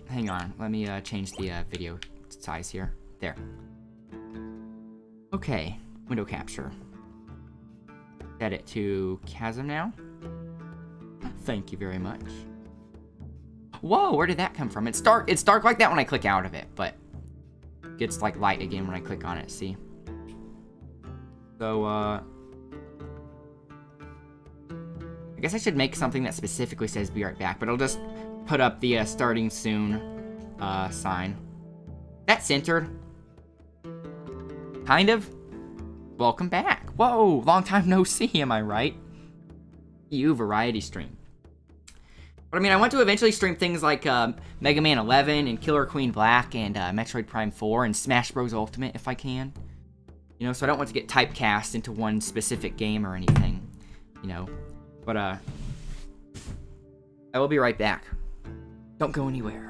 hang on. Let me change the video size here. There. Okay, window capture. Set it to Chasm now. Thank you very much. Whoa, where did that come from? It's dark like that when I click out of it, but it gets like light again when I click on it, see? So, I guess I should make something that specifically says be right back, but I'll just put up the starting soon sign. That's centered. Kind of. Welcome back. Whoa, long time no see, am I right? You variety stream. But I mean, I want to eventually stream things like Mega Man 11 and Killer Queen Black and Metroid Prime 4 and Smash Bros. Ultimate if I can. You know, so I don't want to get typecast into one specific game or anything. You know, but I will be right back. Don't go anywhere.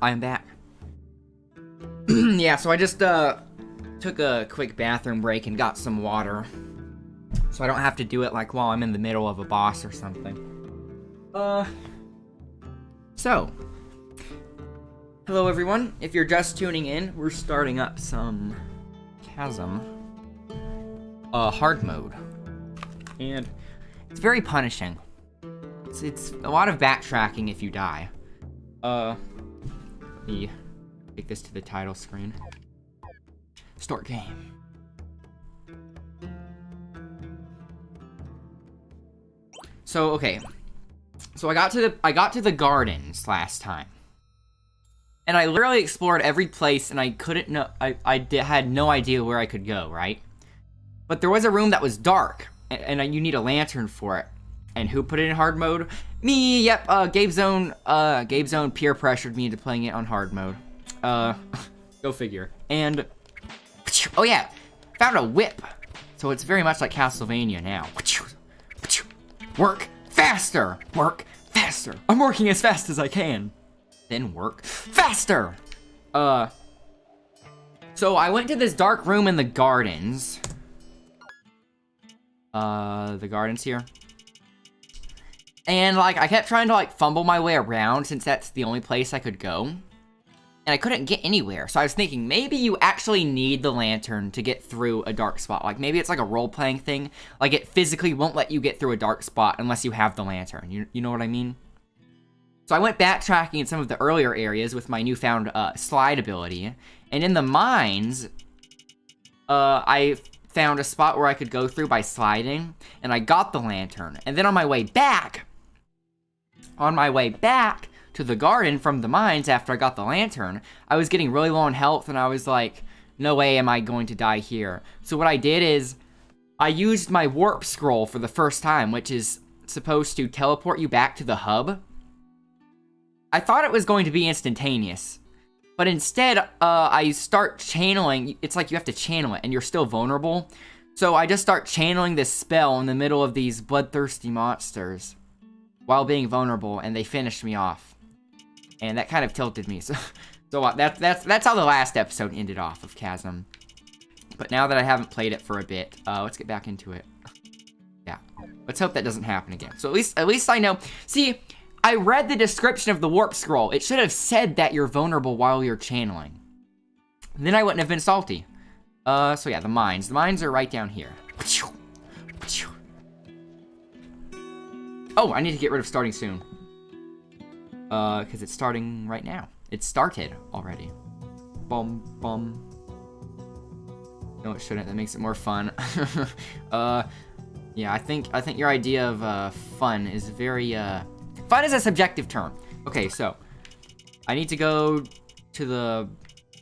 I am back. Yeah, so I just took a quick bathroom break and got some water. So I don't have to do it like while I'm in the middle of a boss or something. So. Hello everyone. If you're just tuning in, we're starting up some Chasm hard mode. And it's very punishing. It's a lot of backtracking if you die. Let me take this to the title screen. Start game. So, okay. So I got to the gardens last time. And I literally explored every place and I couldn't know had no idea where I could go, right? But there was a room that was dark and you need a lantern for it. And who put it in hard mode? Me, yep, Gabe Zone peer pressured me into playing it on hard mode. Go figure. And, oh yeah, found a whip. So it's very much like Castlevania now. Work faster! Work faster! I'm working as fast as I can. Then work faster! So I went to this dark room in the gardens. The gardens here. And, like, I kept trying to, like, fumble my way around since that's the only place I could go. And I couldn't get anywhere. So I was thinking, maybe you actually need the lantern to get through a dark spot. Like, maybe it's like a role-playing thing. Like, it physically won't let you get through a dark spot unless you have the lantern. You know what I mean? So I went backtracking in some of the earlier areas with my newfound slide ability. And in the mines, I found a spot where I could go through by sliding. And I got the lantern. And then on my way back to the garden from the mines after I got the lantern, I was getting really low on health and I was like, no way am I going to die here. So what I did is I used my warp scroll for the first time, which is supposed to teleport you back to the hub. I thought it was going to be instantaneous, but instead, I start channeling. It's like you have to channel it, and you're still vulnerable. So I just start channeling this spell in the middle of these bloodthirsty monsters while being vulnerable, and they finished me off. And that kind of tilted me. So that's how the last episode ended off of Chasm. But now that I haven't played it for a bit, let's get back into it. Yeah, let's hope that doesn't happen again. So at least I know. See, I read the description of the warp scroll. It should have said that you're vulnerable while you're channeling. Then I wouldn't have been salty. So yeah, the mines. The mines are right down here. Oh, I need to get rid of starting soon. Because it's starting right now. It started already. Bum, bum. No, it shouldn't. That makes it more fun. Yeah, I think your idea of, fun is very, fun is a subjective term. Okay, so, I need to go to the,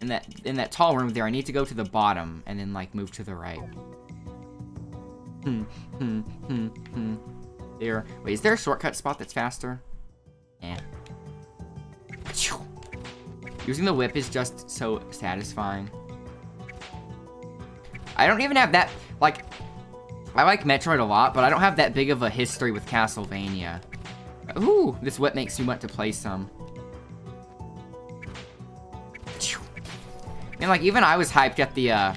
in that tall room there, I need to go to the bottom, and then, like, move to the right. There. Wait, is there a shortcut spot that's faster? Eh. Using the whip is just so satisfying. I don't even have that, like, I like Metroid a lot, but I don't have that big of a history with Castlevania. Ooh, this whip makes me want to play some. And, like, even I was hyped at the,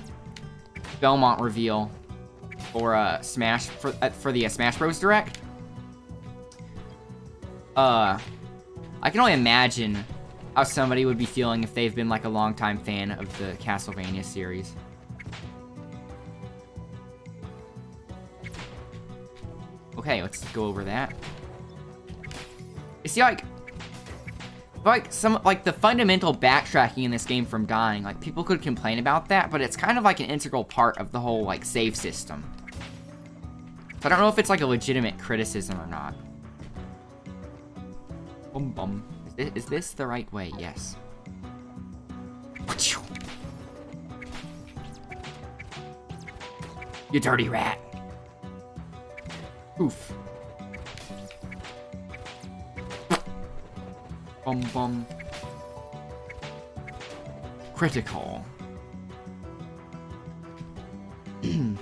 Belmont reveal for, Smash, for the Smash Bros. Direct. I can only imagine how somebody would be feeling if they've been, like, a longtime fan of the Castlevania series. Okay, let's go over that. You see, like the fundamental backtracking in this game from dying, like, people could complain about that, but it's kind of like an integral part of the whole, like, save system. So I don't know if it's, like, a legitimate criticism or not. Bum bum. Is this the right way? Yes. You dirty rat. Oof. Bum bum. Critical. Keep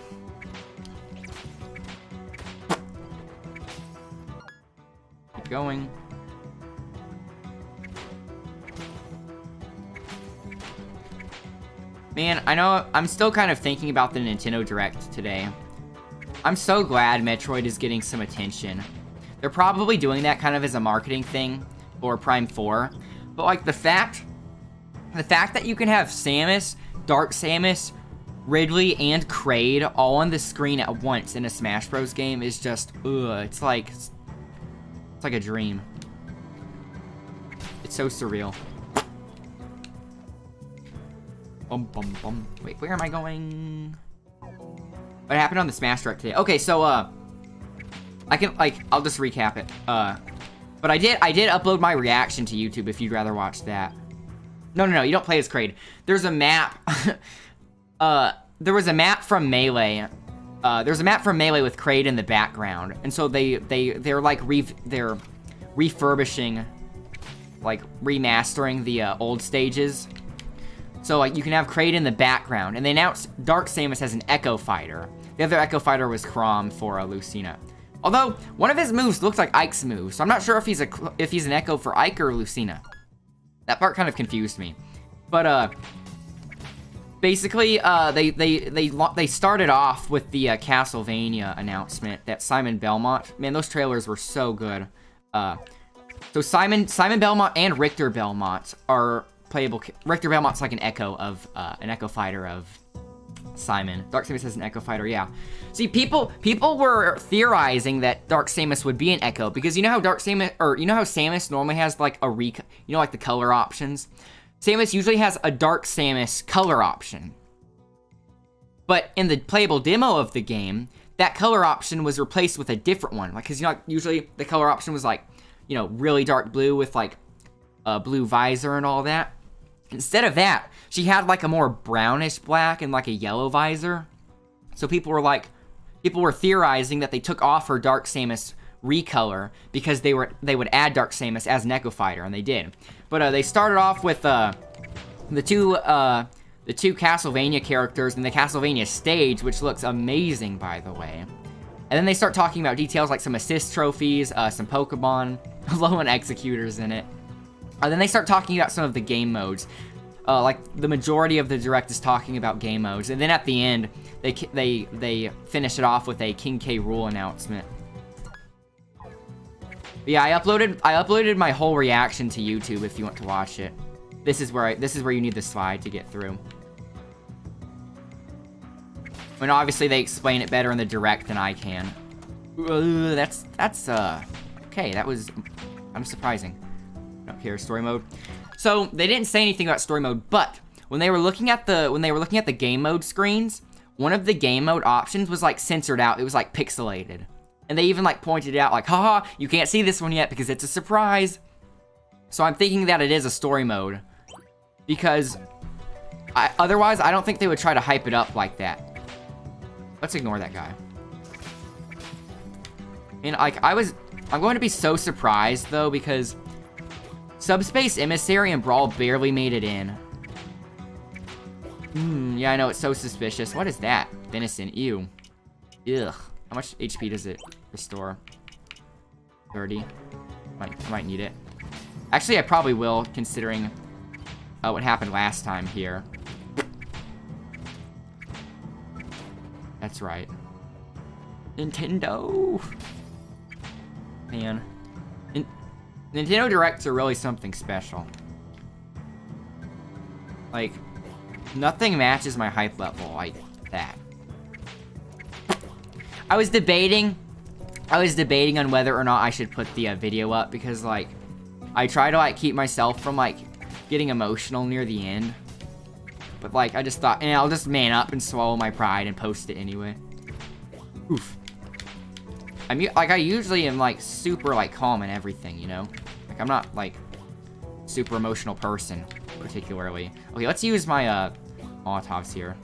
going. Man, I know I'm still kind of thinking about the Nintendo Direct today. I'm so glad Metroid is getting some attention. They're probably doing that kind of as a marketing thing for Prime 4. But, like, the fact that you can have Samus, Dark Samus, Ridley, and Kraid all on the screen at once in a Smash Bros. Game is just, ugh, it's like a dream. It's so surreal. Bum, bum, bum. Wait, where am I going? What happened on the Smash Direct today? Okay, so, I can, like, I'll just recap it. But I did upload my reaction to YouTube if you'd rather watch that. No, you don't play as Kraid. There's a map, there was a map from Melee. There's a map from Melee with Kraid in the background. And so they're like, they're refurbishing, like, remastering the, old stages. So, like, you can have Kraid in the background. And they announced Dark Samus as an Echo Fighter. The other Echo Fighter was Chrom for Lucina. Although, one of his moves looks like Ike's move, so I'm not sure if he's an Echo for Ike or Lucina. That part kind of confused me. But, basically, they started off with the, Castlevania announcement that Simon Belmont. Man, those trailers were so good. So Simon Belmont and Richter Belmont are playable. Richter Belmont's like an Echo Fighter of Simon. Dark Samus has an Echo Fighter, yeah. See, people were theorizing that Dark Samus would be an Echo because you know how Samus normally has like like the color options. Samus usually has a Dark Samus color option. But in the playable demo of the game, that color option was replaced with a different one. Like, cause usually the color option was like, really dark blue with like a blue visor and all that. Instead of that, she had like a more brownish black and like a yellow visor. So people were like, people were theorizing that they took off her Dark Samus recolor because they would add Dark Samus as an Echo Fighter, and they did. But they started off with the two Castlevania characters in the Castlevania stage, which looks amazing, by the way. And then they start talking about details like some assist trophies, some Pokemon, low and executors in it. And then they start talking about some of the game modes. Like the majority of the direct is talking about game modes. And then at the end, they finish it off with a King K. Rool announcement. But yeah, I uploaded my whole reaction to YouTube if you want to watch it. This is where you need the slide to get through. When obviously they explain it better in the direct than I can. That's okay. That was kind of surprising. Up here, story mode. So they didn't say anything about story mode, but when they were looking at the game mode screens, one of the game mode options was like censored out. It was like pixelated, and they even like pointed it out like, haha, you can't see this one yet because it's a surprise. So I'm thinking that it is a story mode, because otherwise I don't think they would try to hype it up like that. Let's ignore that guy. And like I'm going to be so surprised though, because Subspace Emissary and Brawl barely made it in. Yeah, I know, it's so suspicious. What is that? Venison, ew. Ugh. How much HP does it restore? 30. I might need it. Actually, I probably will, considering what happened last time here. That's right. Nintendo! Man. Nintendo Directs are really something special. Like, nothing matches my hype level like that. I was debating on whether or not I should put the video up, because like I try to like keep myself from like getting emotional near the end. But like I just thought, I'll just man up and swallow my pride and post it anyway. Oof. I usually am like super like calm and everything, you know? Like I'm not like super emotional person particularly. Okay, let's use my Molotovs here.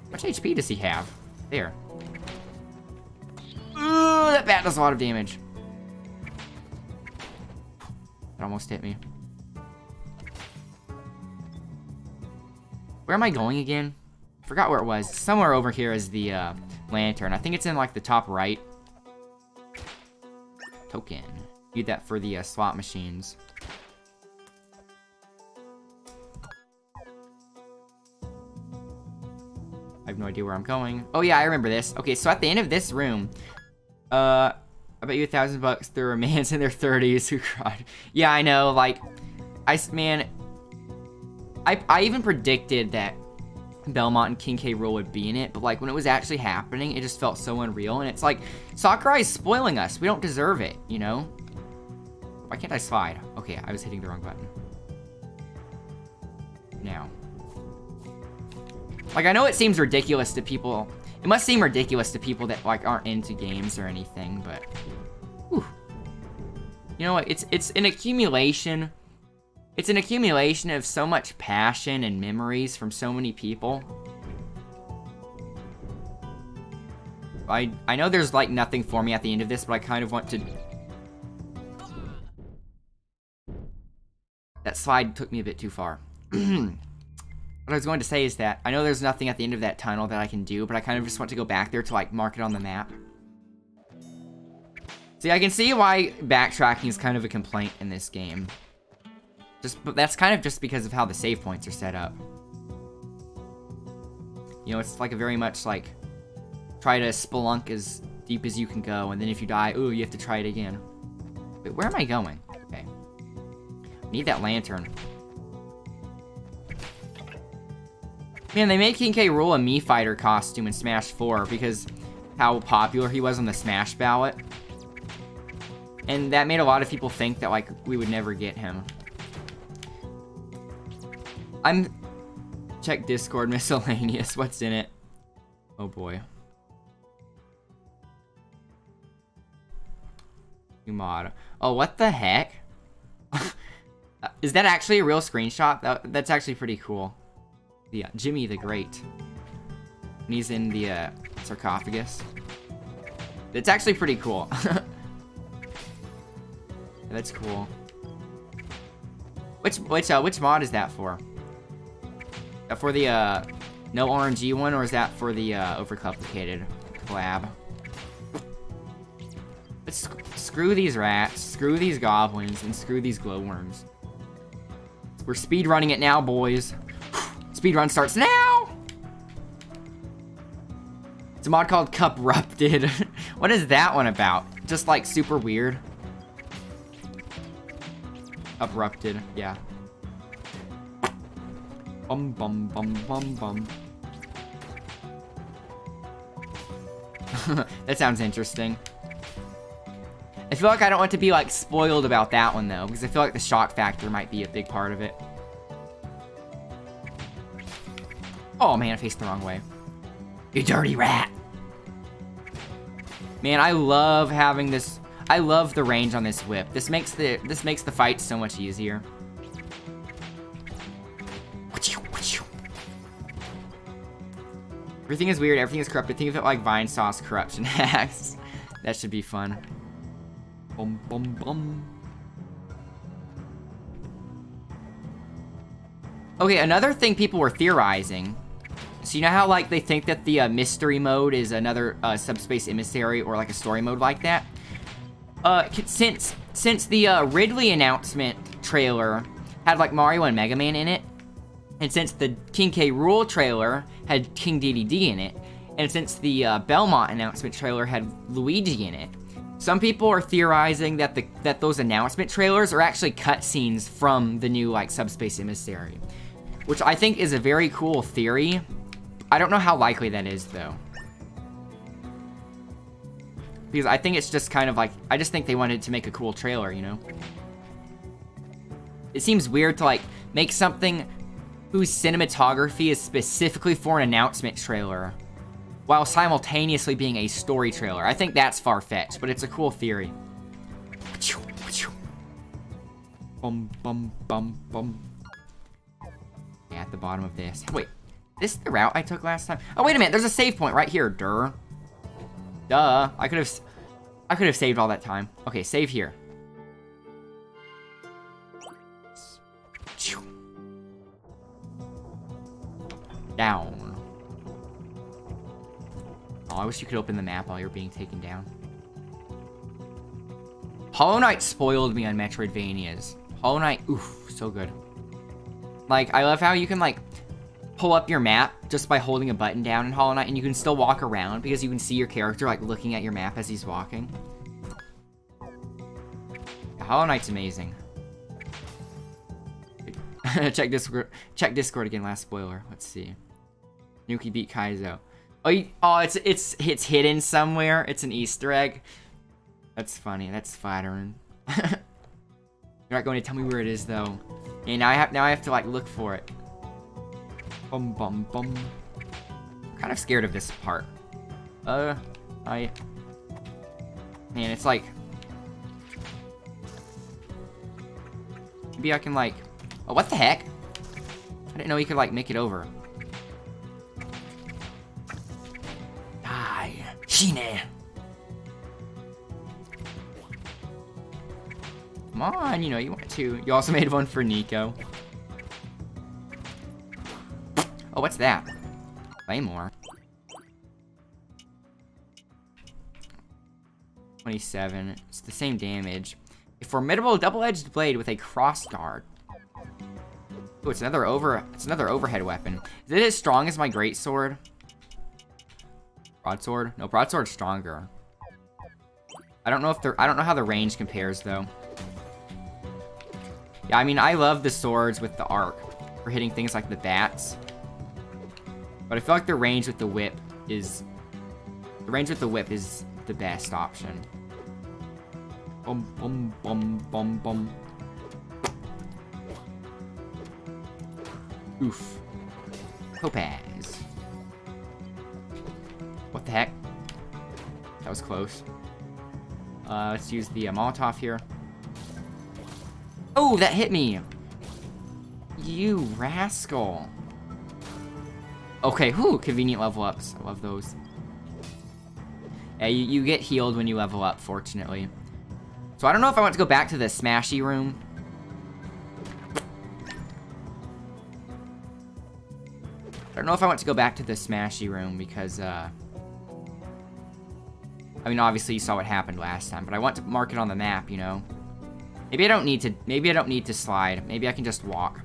How much HP does he have? There. Ooh, that bat does a lot of damage. It almost hit me. Where am I going again? Forgot where it was. Somewhere over here is the lantern. I think it's in like the top right. Token. Need that for the slot machines. I have no idea where I'm going. Oh yeah, I remember this. Okay, so at the end of this room, I bet you $1,000 there were mans in their 30s who cried. Yeah, I know. Like, I even predicted that Belmont and King K. Rool would be in it, but like when it was actually happening, it just felt so unreal. And it's like Sakurai's spoiling us. We don't deserve it, you know? Why can't I slide? Okay, I was hitting the wrong button. Now. Like, I know it seems ridiculous to people. It must seem ridiculous to people that like aren't into games or anything, but whew. You know what? It's an accumulation. It's an accumulation of so much passion and memories from so many people. I know there's like nothing for me at the end of this, but I kind of want to. That slide took me a bit too far. What I was going to say is that I know there's nothing at the end of that tunnel that I can do, but I kind of just want to go back there to like mark it on the map. See, I can see why backtracking is kind of a complaint in this game. But that's kind of just because of how the save points are set up. You know, it's like a very much like try to spelunk as deep as you can go, and then if you die, ooh, you have to try it again. Wait, where am I going? Okay. Need that lantern. Man, they made King K. Rool a Mii Fighter costume in Smash 4 because how popular he was on the Smash ballot. And that made a lot of people think that, like, we would never get him. Check Discord miscellaneous. What's in it? Oh, boy. New mod. Oh, what the heck? Is that actually a real screenshot? That's actually pretty cool. Yeah, Jimmy the Great. And he's in the sarcophagus. It's actually pretty cool. That's cool. Which mod is that for? Is that for the no RNG one, or is that for the overcomplicated collab? Let's screw these rats, screw these goblins, and screw these glowworms. We're speedrunning it now, boys. Speedrun starts now! It's a mod called Cuprupted. What is that one about? Just like super weird. Uprupted, yeah. Bum bum bum bum bum. That sounds interesting. I feel like I don't want to be like spoiled about that one though, because I feel like the shock factor might be a big part of it. Oh man, I faced the wrong way. You dirty rat. Man, I love having this. I love the range on this whip. This makes the fight so much easier. Everything is weird. Everything is corrupted. Think of it like Vine Sauce corruption hacks. That should be fun. Bum bum bum. Okay, another thing people were theorizing. So you know how like they think that the mystery mode is another subspace emissary or like a story mode like that? Since the Ridley announcement trailer had like Mario and Mega Man in it, and since the King K. Rool trailer had King DDD in it, and since the Belmont announcement trailer had Luigi in it, some people are theorizing that those announcement trailers are actually cutscenes from the new like subspace emissary, which I think is a very cool theory. I don't know how likely that is though. Because I think it's just kind of like, I just think they wanted to make a cool trailer, you know? It seems weird to like make something whose cinematography is specifically for an announcement trailer while simultaneously being a story trailer. I think that's far-fetched, but it's a cool theory. Bum, bum, bum, bum. Yeah, at the bottom of this. Wait, this is the route I took last time? Oh, wait a minute, there's a save point right here, Duh. I could have saved all that time. Okay, save here. Down. Oh, I wish you could open the map while you're being taken down. Hollow Knight spoiled me on Metroidvanias. Hollow Knight, oof, so good. Like, I love how you can, like, pull up your map just by holding a button down in Hollow Knight, and you can still walk around because you can see your character, like, looking at your map as he's walking. Hollow Knight's amazing. Check Discord again, last spoiler. Let's see. Nuki beat Kaizo. Oh, it's hidden somewhere. It's an Easter egg. That's funny. That's flattering. You're not going to tell me where it is though. And now I have to like look for it. Bum bum bum. I'm kind of scared of this part. Man, it's like maybe I can like. Oh, what the heck? I didn't know you could like make it over. Die, Shine. Come on, you know you want to. You also made one for Nico. Oh, what's that? Claymore. 27. It's the same damage. A formidable double-edged blade with a cross guard. Oh, it's another overhead weapon. Is it as strong as my greatsword? Broadsword? No, broadsword's stronger. I don't know how the range compares though. Yeah, I mean I love the swords with the arc for hitting things like the bats. But I feel like the range with the whip is the best option. Bum bum bum bum bum. Oof. Topaz. What the heck? That was close. Let's use the Molotov here. Oh, that hit me! You rascal. Okay, whew, convenient level ups. I love those. Yeah, you get healed when you level up, fortunately. So I don't know if I want to go back to the smashy room. I don't know if I want to go back to the smashy room because, I mean, obviously you saw what happened last time, but I want to mark it on the map, you know? Maybe I don't need to slide. Maybe I can just walk.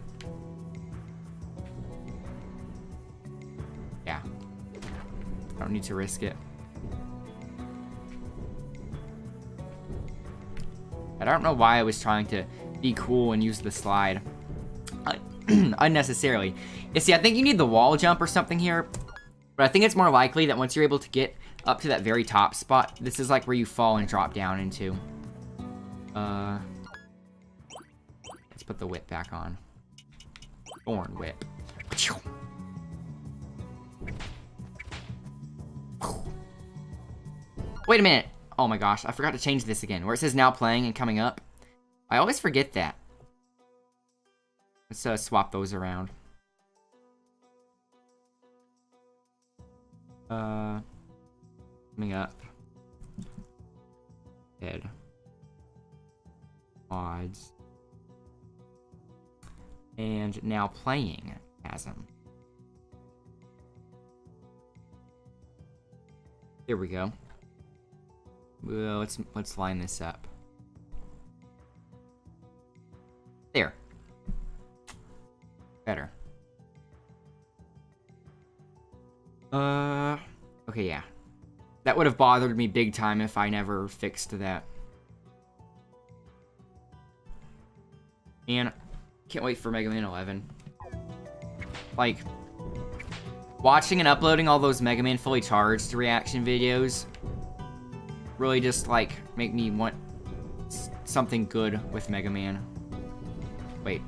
Yeah. I don't need to risk it. I don't know why I was trying to be cool and use the slide. Unnecessarily. You see, I think you need the wall jump or something here. But I think it's more likely that once you're able to get up to that very top spot, this is like where you fall and drop down into. Let's put the whip back on. Thorn whip. Wait a minute. Oh my gosh, I forgot to change this again. Where it says now playing and coming up. I always forget that. Let's swap those around. Coming up. Head. Odds. And now playing Chasm. Here we go. Well, let's line this up. There. Better. Okay, yeah. That would have bothered me big time if I never fixed that. And can't wait for Mega Man 11. Like, watching and uploading all those Mega Man Fully Charged reaction videos really just, like, make me want something good with Mega Man. Wait.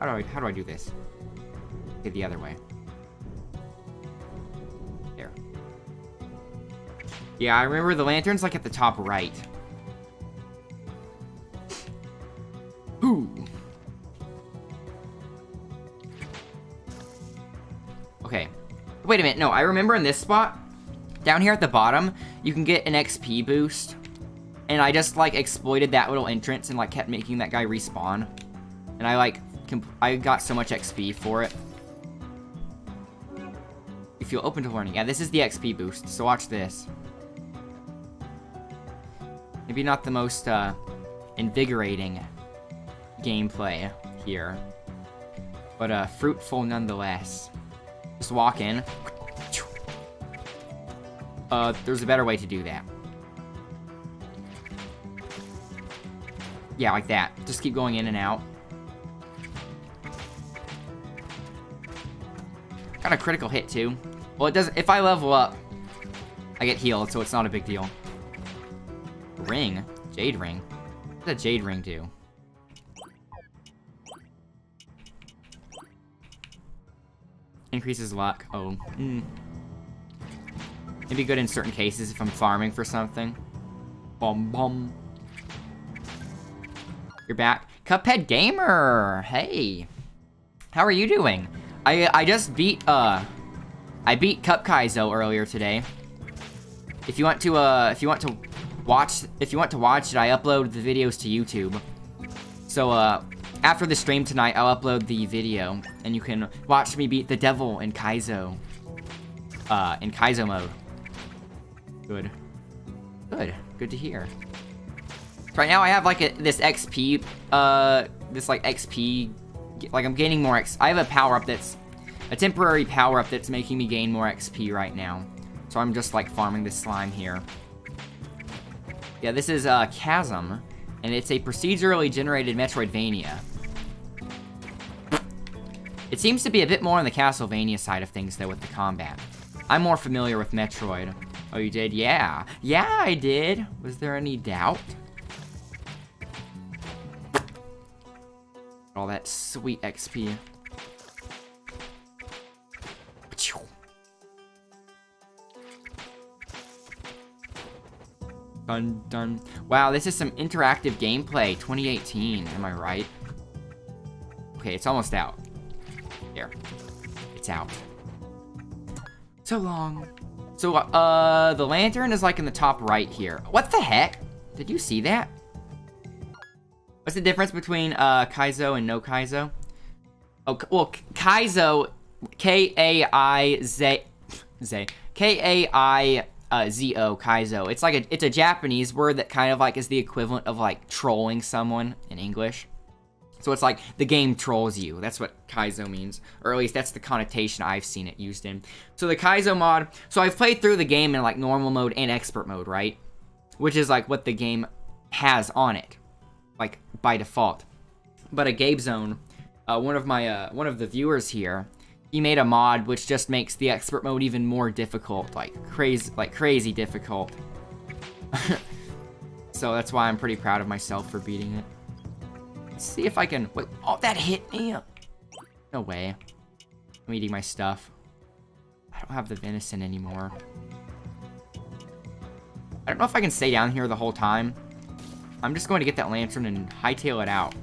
How do I do this? Okay, the other way. There. Yeah, I remember the lantern's, like, at the top right. Ooh. Okay. Wait a minute. No, I remember in this spot, down here at the bottom, you can get an XP boost. And I just, like, exploited that little entrance and, like, kept making that guy respawn. And I, like, I got so much XP for it. You feel open to learning. Yeah, this is the XP boost, so watch this. Maybe not the most, invigorating gameplay here. But, fruitful nonetheless. Just walk in. There's a better way to do that. Yeah, like that. Just keep going in and out. Got a critical hit, too. Well, it doesn't... If I level up, I get healed, so it's not a big deal. Ring? Jade ring? What does a jade ring do? Increases luck. Oh. It'd be good in certain cases if I'm farming for something. Bum bum. You're back. Cuphead Gamer! Hey! How are you doing? I just beat, I beat Cup Kaizo earlier today. If you want to watch it, I upload the videos to YouTube. So, after the stream tonight, I'll upload the video, and you can watch me beat the devil in Kaizo. In Kaizo mode. Good. Good. Good to hear. Right now, I have, like, this XP, XP, like, I'm gaining more I have a power-up that's, a temporary power-up that's making me gain more XP right now. So I'm just, like, farming this slime here. Yeah, this is, Chasm, and it's a procedurally generated Metroidvania. It seems to be a bit more on the Castlevania side of things, though, with the combat. I'm more familiar with Metroid. Oh, you did? Yeah. Yeah, I did. Was there any doubt? All that sweet XP. Dun dun. Wow, this is some interactive gameplay. 2018, am I right? Okay, it's almost out. Here. It's out. So long. So, the lantern is like in the top right here. What the heck? Did you see that? What's the difference between, Kaizo and no Kaizo? Oh, well, Kaizo, K-A-I-Z, K-A-I-Z-O, Kaizo. It's like it's a Japanese word that kind of like is the equivalent of like trolling someone in English. So it's like the game trolls you. That's what Kaizo means. Or at least that's the connotation I've seen it used in. So the Kaizo mod, so I've played through the game in like normal mode and expert mode, right? Which is like what the game has on it, like by default. But a Gabe Zone, one of the viewers here, he made a mod which just makes the expert mode even more difficult, like crazy difficult. So that's why I'm pretty proud of myself for beating it. Let's see if I can, wait, oh, that hit me. No way. I'm eating my stuff. I don't have the venison anymore. I don't know if I can stay down here the whole time. I'm just going to get that lantern and hightail it out.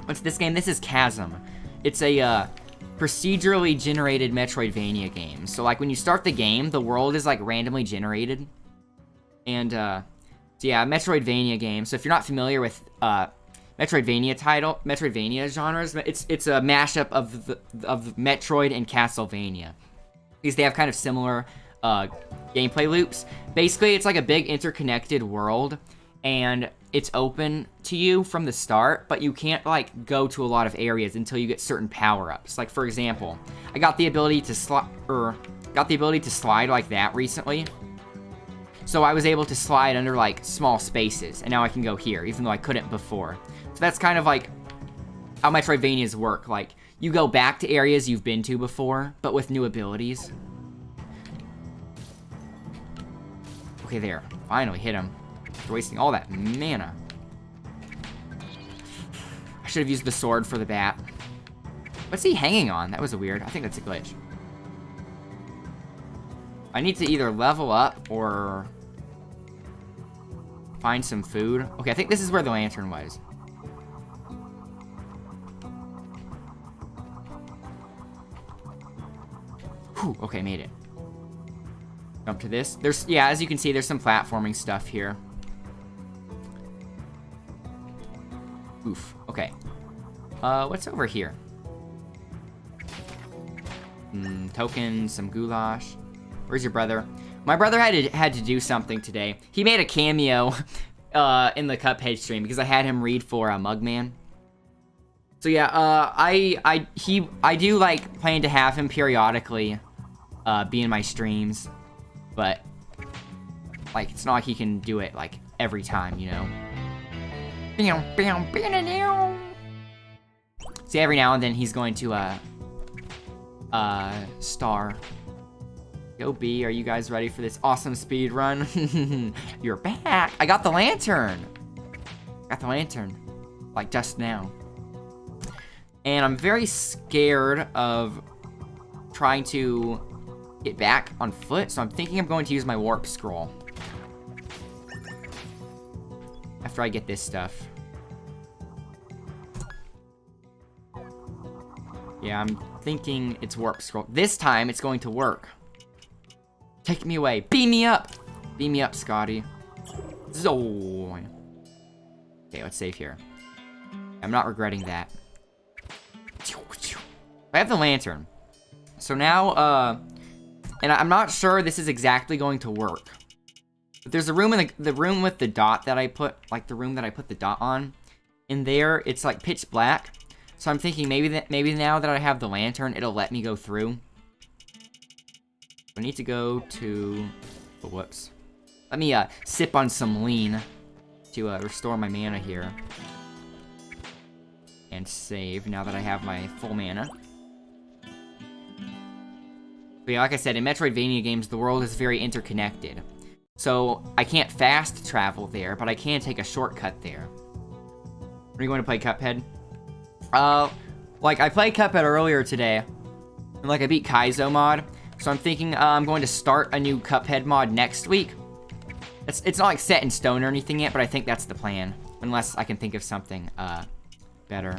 What's this game? This is Chasm. It's a procedurally generated Metroidvania game. So like when you start the game, the world is like randomly generated. And so yeah, Metroidvania game. So if you're not familiar with Metroidvania genres, it's a mashup of Metroid and Castlevania. Because they have kind of similar gameplay loops. Basically, it's like a big interconnected world, and it's open to you from the start, but you can't like go to a lot of areas until you get certain power-ups. Like for example, I got the ability to slide like that recently. So I was able to slide under like small spaces, and now I can go here, even though I couldn't before. So that's kind of like how Metroidvanias work. Like you go back to areas you've been to before, but with new abilities. Okay, there. Finally hit him. After wasting all that mana. I should have used the sword for the bat. What's he hanging on? That was weird. I think that's a glitch. I need to either level up or find some food. Okay, I think this is where the lantern was. Whew, okay, made it. Jump to this. There's, yeah, as you can see, there's some platforming stuff here. Oof, okay. What's over here? Tokens, some goulash. Where's your brother? My brother had to do something today. He made a cameo in the Cuphead stream because I had him read for Mugman. So yeah, I do like plan to have him periodically be in my streams, but like it's not like he can do it like every time, you know. See, every now and then he's going to star. Go B, are you guys ready for this awesome speed run? You're back. I got the lantern. Got the lantern, like just now. And I'm very scared of trying to get back on foot, so I'm thinking I'm going to use my warp scroll after I get this stuff. Yeah, I'm thinking it's warp scroll. This time it's going to work. Take me away. Beam me up. Beam me up, Scotty. Zo. Okay, let's save here. I'm not regretting that. I have the lantern. So now, and I'm not sure this is exactly going to work. But there's a room in the room with the dot that I put, like the room that I put the dot on. In there, it's like pitch black. So I'm thinking maybe now that I have the lantern, it'll let me go through. I need to go to, oh, whoops. Let me sip on some lean to restore my mana here. And save now that I have my full mana. But yeah, like I said, in Metroidvania games, the world is very interconnected. So I can't fast travel there, but I can take a shortcut there. Are you going to play Cuphead? Like I played Cuphead earlier today, and like I beat Kaizo mod. So I'm thinking I'm going to start a new Cuphead mod next week. It's not like set in stone or anything yet, but I think that's the plan. Unless I can think of something better.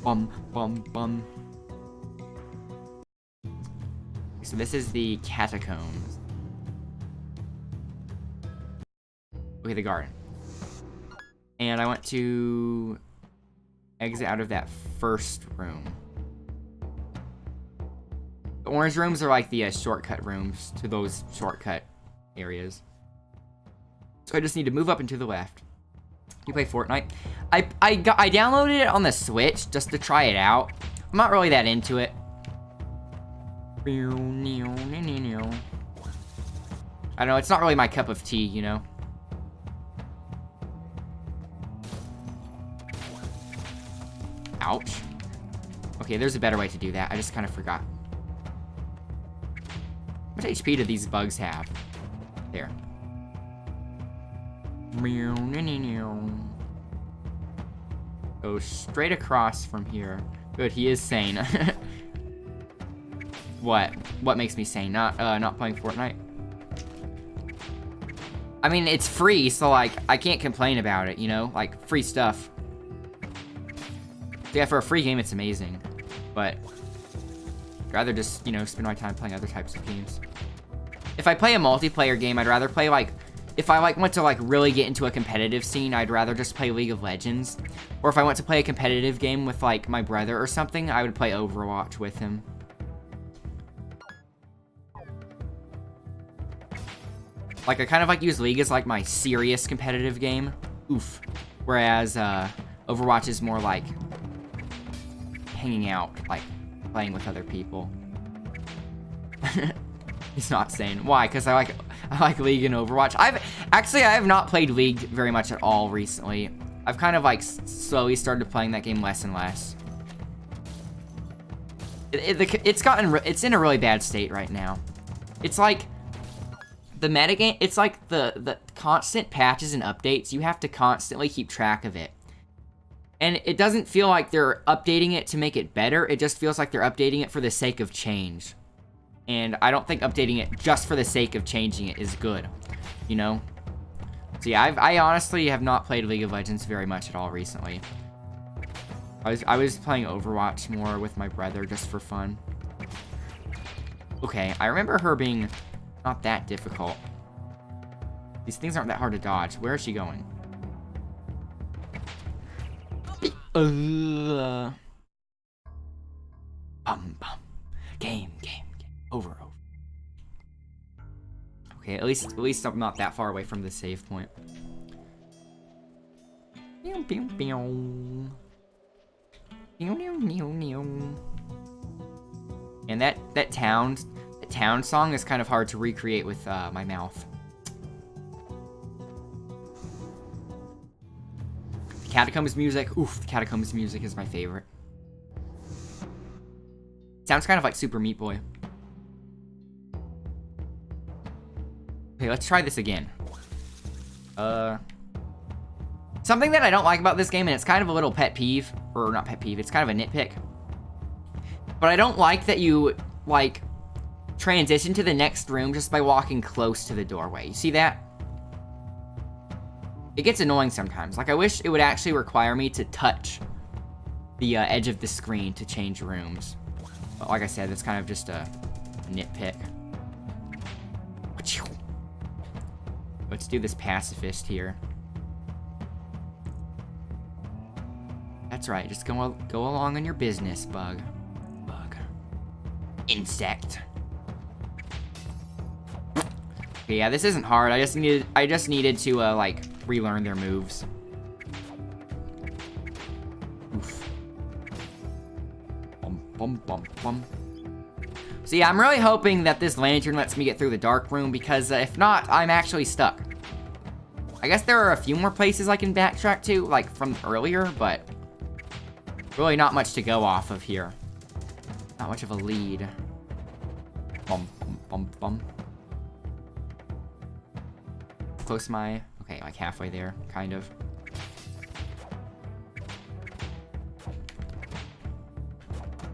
Bum, bum, bum. So this is the catacombs. Okay, the garden. And I want to exit out of that first room. The orange rooms are like the shortcut rooms to those shortcut areas. So I just need to move up and to the left. You play Fortnite? I downloaded it on the Switch just to try it out. I'm not really that into it. I don't know, it's not really my cup of tea, you know? Ouch. Okay, there's a better way to do that. I just kind of forgot. How much HP do these bugs have? There. Go straight across from here. Good, he is sane. What? What makes me sane? Not playing Fortnite? I mean, it's free, so, like, I can't complain about it, you know? Like, free stuff. Yeah, for a free game, it's amazing. But I'd rather just, you know, spend my time playing other types of games. If I play a multiplayer game, I'd rather play, like, if I, like, want to, like, really get into a competitive scene, I'd rather just play League of Legends. Or if I want to play a competitive game with, like, my brother or something, I would play Overwatch with him. Like, I kind of, like, use League as, like, my serious competitive game. Oof. Whereas, Overwatch is more, like, hanging out, like, playing with other people. He's not sane. Why? Because I like League and Overwatch. I have not played League very much at all recently. I've kind of like slowly started playing that game less and less. It's in a really bad state right now. It's like the metagame. It's like the constant patches and updates. You have to constantly keep track of it. And it doesn't feel like they're updating it to make it better. It just feels like they're updating it for the sake of change. And I don't think updating it just for the sake of changing it is good, you know? So yeah, I honestly have not played League of Legends very much at all recently. I was playing Overwatch more with my brother just for fun. Okay, I remember her being not that difficult. These things aren't that hard to dodge. Where is she going? Bum, bum. Game. Over. Okay, at least I'm not that far away from the save point. And that town song is kind of hard to recreate with my mouth. The Catacombs music. Oof, the Catacombs music is my favorite. Sounds kind of like Super Meat Boy. Okay, let's try this again. Something that I don't like about this game, and it's kind of a little pet peeve, or not pet peeve, it's kind of a nitpick. But I don't like that you, like, transition to the next room just by walking close to the doorway. You see that? It gets annoying sometimes. Like, I wish it would actually require me to touch the edge of the screen to change rooms. But like I said, that's kind of just a nitpick. Let's do this pacifist here. That's right, just go along on your business, bug. Insect. Okay, yeah, this isn't hard. I just needed to like relearn their moves. Oof. Bum. So yeah, I'm really hoping that this lantern lets me get through the dark room, because if not, I'm actually stuck. I guess there are a few more places I can backtrack to, like from earlier, but really not much to go off of here. Not much of a lead. Bum. Close my... Okay, like halfway there, kind of.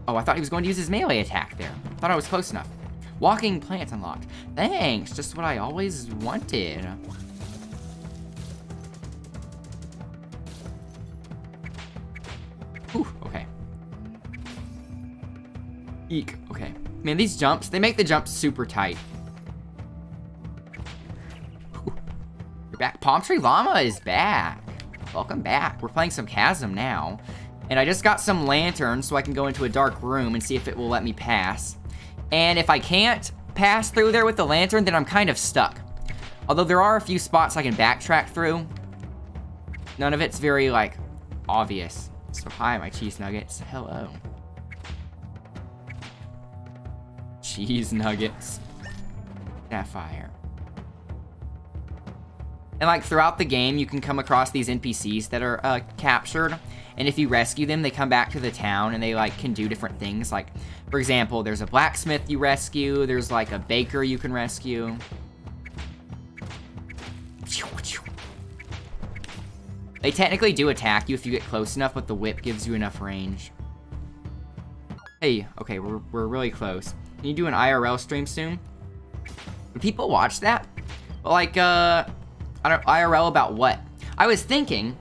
Oh, I thought he was going to use his melee attack there. Thought I was close enough. Walking plants unlocked. Thanks, just what I always wanted. Whew, okay. Eek, okay. Man, these jumps, they make the jumps super tight. You're back. Palm Tree Llama is back. Welcome back. We're playing some Chasm now. And I just got some lanterns so I can go into a dark room and see if it will let me pass. And if I can't pass through there with the lantern, then I'm kind of stuck. Although there are a few spots I can backtrack through. None of it's very, like, obvious. So hi, my cheese nuggets. Hello. Cheese nuggets. Sapphire. And like throughout the game, you can come across these NPCs that are captured. And if you rescue them, they come back to the town and they like can do different things. Like, for example, there's a blacksmith you rescue. There's like a baker you can rescue. They technically do attack you if you get close enough, but the whip gives you enough range. Hey, okay, we're really close. Can you do an IRL stream soon? Do people watch that? Like, I don't, IRL about what? I was thinking,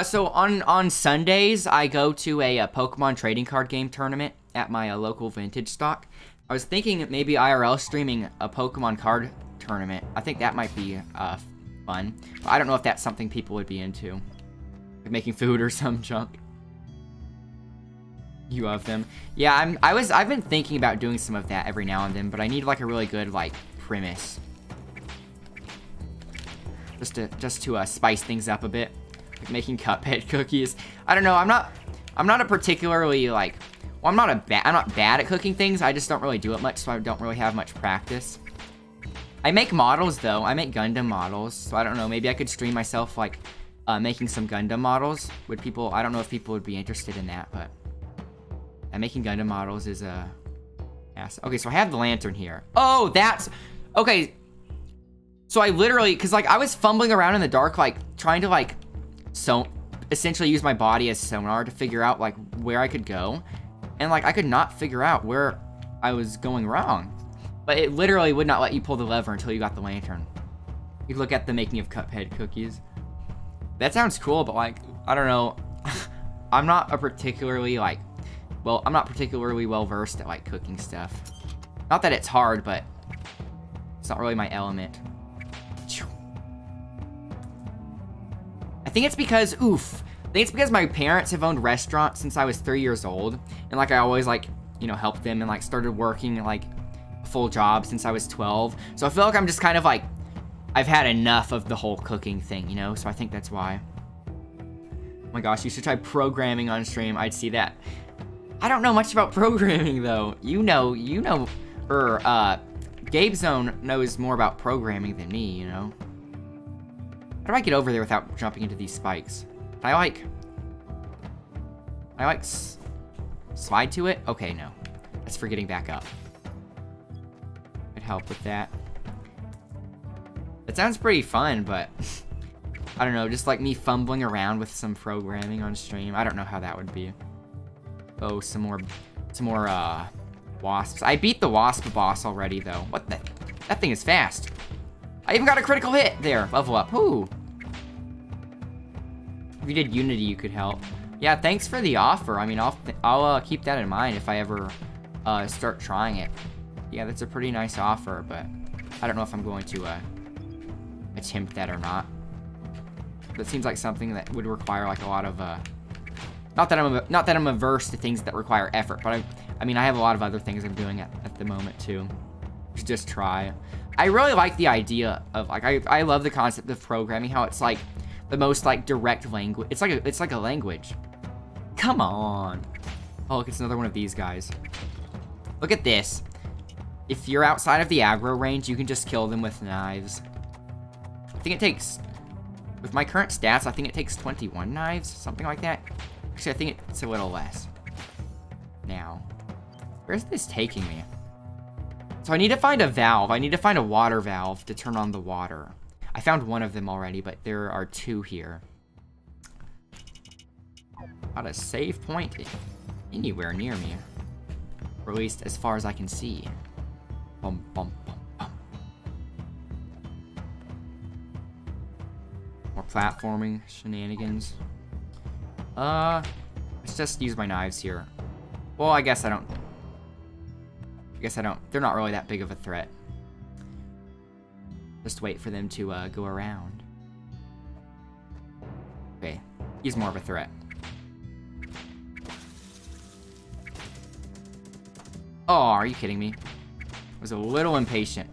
so on Sundays, I go to a Pokemon trading card game tournament at my local vintage stock. I was thinking maybe IRL streaming a Pokemon card tournament. I think that might be fun. But I don't know if that's something people would be into. Like making food or some junk. You love them. Yeah, I've been thinking about doing some of that every now and then, but I need like a really good like premise. Just to spice things up a bit. Like making Cuphead cookies. I don't know, I'm not a particularly like, well, I'm not bad at cooking things. I just don't really do it much, so I don't really have much practice. I make models though. I make Gundam models, so I don't know, maybe I could stream myself like making some Gundam models. Would people, I don't know if people would be interested in that, but making Gundam models is yes. Okay, so I have the lantern here. Oh, that's okay. So I literally, cause like I was fumbling around in the dark, like trying to like essentially use my body as sonar to figure out like where I could go, and like I could not figure out where I was going wrong. But it literally would not let you pull the lever until you got the lantern. You look at the making of Cuphead cookies. That sounds cool, but like I don't know. I'm not a particularly like. Well, I'm not particularly well versed at like cooking stuff. Not that it's hard, but it's not really my element. I think it's because, I think it's because my parents have owned restaurants since I was 3 years old. And like I always like, you know, helped them and like started working like a full job since I was 12. So I feel like I'm just kind of like, I've had enough of the whole cooking thing, you know? So I think that's why. Oh my gosh, you should try programming on stream. I'd see that. I don't know much about programming though. Gabe Zone knows more about programming than me, you know? How do I get over there without jumping into these spikes? Can I like slide to it? Okay, no. That's for getting back up. Could help with that. It sounds pretty fun, but I don't know, just like me fumbling around with some programming on stream. I don't know how that would be. Oh, some more wasps. I beat the wasp boss already, though. What the? That thing is fast. I even got a critical hit there. Level up. Ooh. If you did Unity, you could help. Yeah, thanks for the offer. I mean, I'll keep that in mind if I ever start trying it. Yeah, that's a pretty nice offer, but I don't know if I'm going to attempt that or not. That seems like something that would require like a lot of not that I'm averse to things that require effort, but I mean I have a lot of other things I'm doing at the moment too. Just try. I really like the idea of like I love the concept of programming, how it's like the most like direct language. It's like a language. Come on. Oh, look, it's another one of these guys. Look at this. If you're outside of the aggro range, you can just kill them with knives. I think it takes, with my current stats, I think it takes 21 knives, something like that. Actually, I think it's a little less. Now, where's this taking me? So I need to find a valve. I need to find a water valve to turn on the water. I found one of them already, but there are two here. Not a save point anywhere near me. Or at least as far as I can see. Bum, bum, bum, bum. More platforming shenanigans. Let's just use my knives here. Well, I guess I don't. I guess I don't... They're not really that big of a threat. Just wait for them to go around. Okay, he's more of a threat. Oh, are you kidding me? I was a little impatient.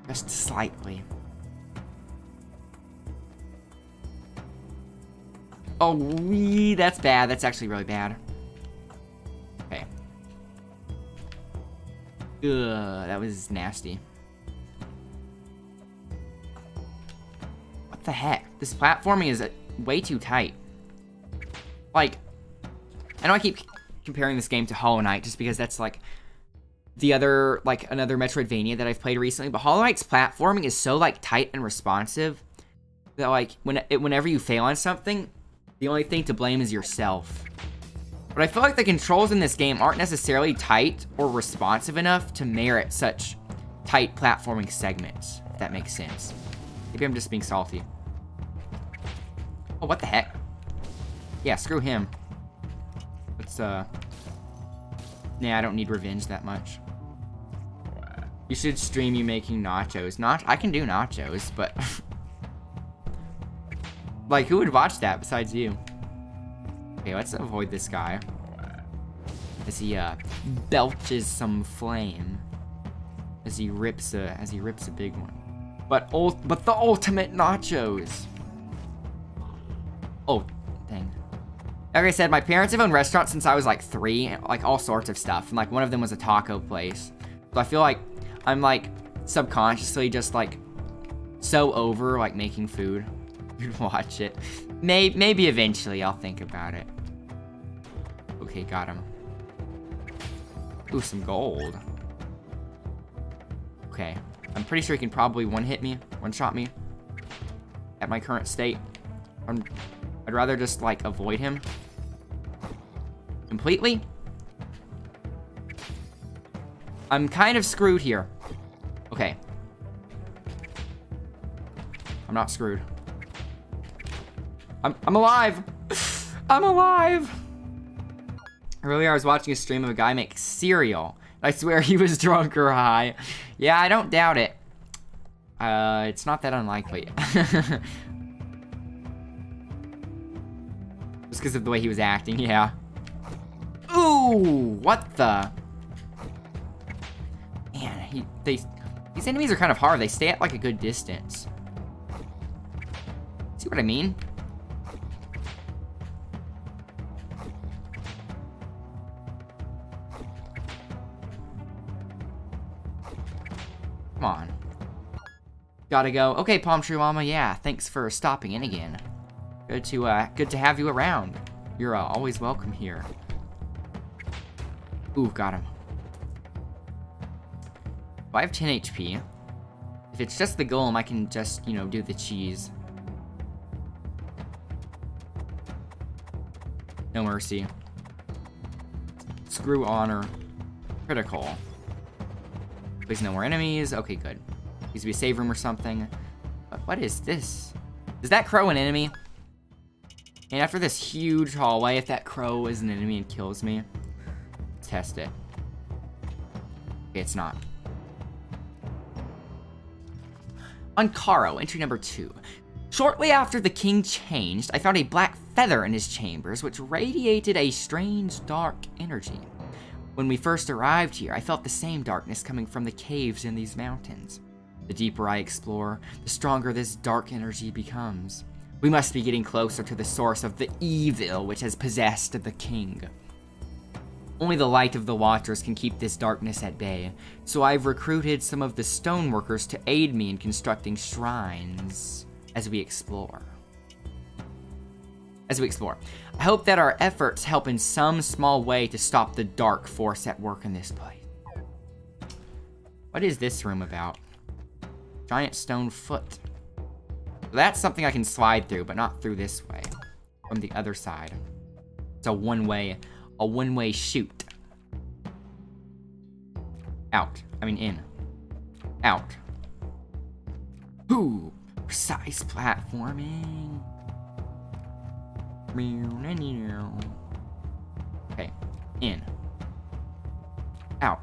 Just slightly. Oh, that's bad. That's actually really bad. Okay. Ugh, that was nasty. What the heck? This platforming is way too tight. Like, I know I keep comparing this game to Hollow Knight just because that's like the other, like another Metroidvania that I've played recently, but Hollow Knight's platforming is so like tight and responsive that like whenever you fail on something, the only thing to blame is yourself. But I feel like the controls in this game aren't necessarily tight or responsive enough to merit such tight platforming segments, if that makes sense. Maybe I'm just being salty. Oh, what the heck? Yeah, screw him. Let's, nah, I don't need revenge that much. You should stream you making nachos. I can do nachos, but... like, who would watch that besides you? Okay, let's avoid this guy. As he, belches some flame. As he rips a big one. But the ultimate nachos! Oh, dang. Like I said, my parents have owned restaurants since I was like 3, like all sorts of stuff. And like one of them was a taco place. So I feel like I'm like subconsciously just like so over like making food. You'd watch it. Maybe eventually I'll think about it. Okay, got him. Ooh, some gold. Okay, I'm pretty sure he can probably one-shot me at my current state. I'd rather just like avoid him completely. I'm kind of screwed here. Okay. I'm not screwed. I'm alive. I'm alive. Earlier, I was watching a stream of a guy make cereal. I swear he was drunk or high. Yeah, I don't doubt it. It's not that unlikely. Just because of the way he was acting, yeah. Ooh, what the? Man, these enemies are kind of hard. They stay at like a good distance. See what I mean? Come on. Gotta go. Okay, Palm Tree Mama, yeah, thanks for stopping in again. Good to have you around. You're always welcome here. Ooh, got him. If I have 10 HP, if it's just the golem, I can just, you know, do the cheese. No mercy. Screw honor. Critical. Please no more enemies. Okay, good. Needs to be a save room or something. But what is this? Is that crow an enemy? And after this huge hallway, if that crow is an enemy and kills me, let's test it. Okay, it's not. Ankaro, entry number 2. Shortly after the king changed, I found a black feather in his chambers, which radiated a strange dark energy. When we first arrived here, I felt the same darkness coming from the caves in these mountains. The deeper I explore, the stronger this dark energy becomes. We must be getting closer to the source of the evil which has possessed the king. Only the light of the Watchers can keep this darkness at bay, so I've recruited some of the stoneworkers to aid me in constructing shrines as we explore. I hope that our efforts help in some small way to stop the dark force at work in this place. What is this room about? Giant stone foot. That's something I can slide through, but not through this way. From the other side. It's a one-way shoot. Out. I mean in. Out. Ooh, precise platforming. Okay, in. Out.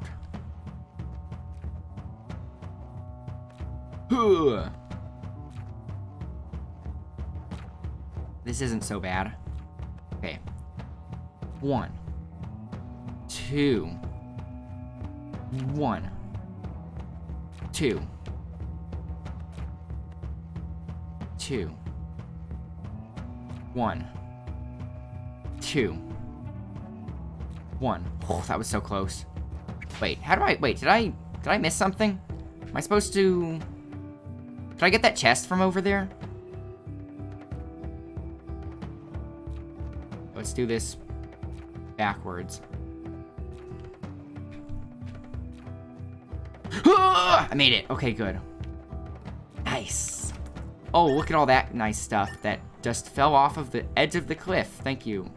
Huh. This isn't so bad. Okay. 1, 2, 1, 2, 2, 1, 2, 1. Oh, that was so close. Wait, how do I... Wait, did I miss something? Am I supposed to... Did I get that chest from over there? Let's do this backwards. I made it. Okay, good. Nice. Oh, look at all that nice stuff that just fell off of the edge of the cliff. Thank you.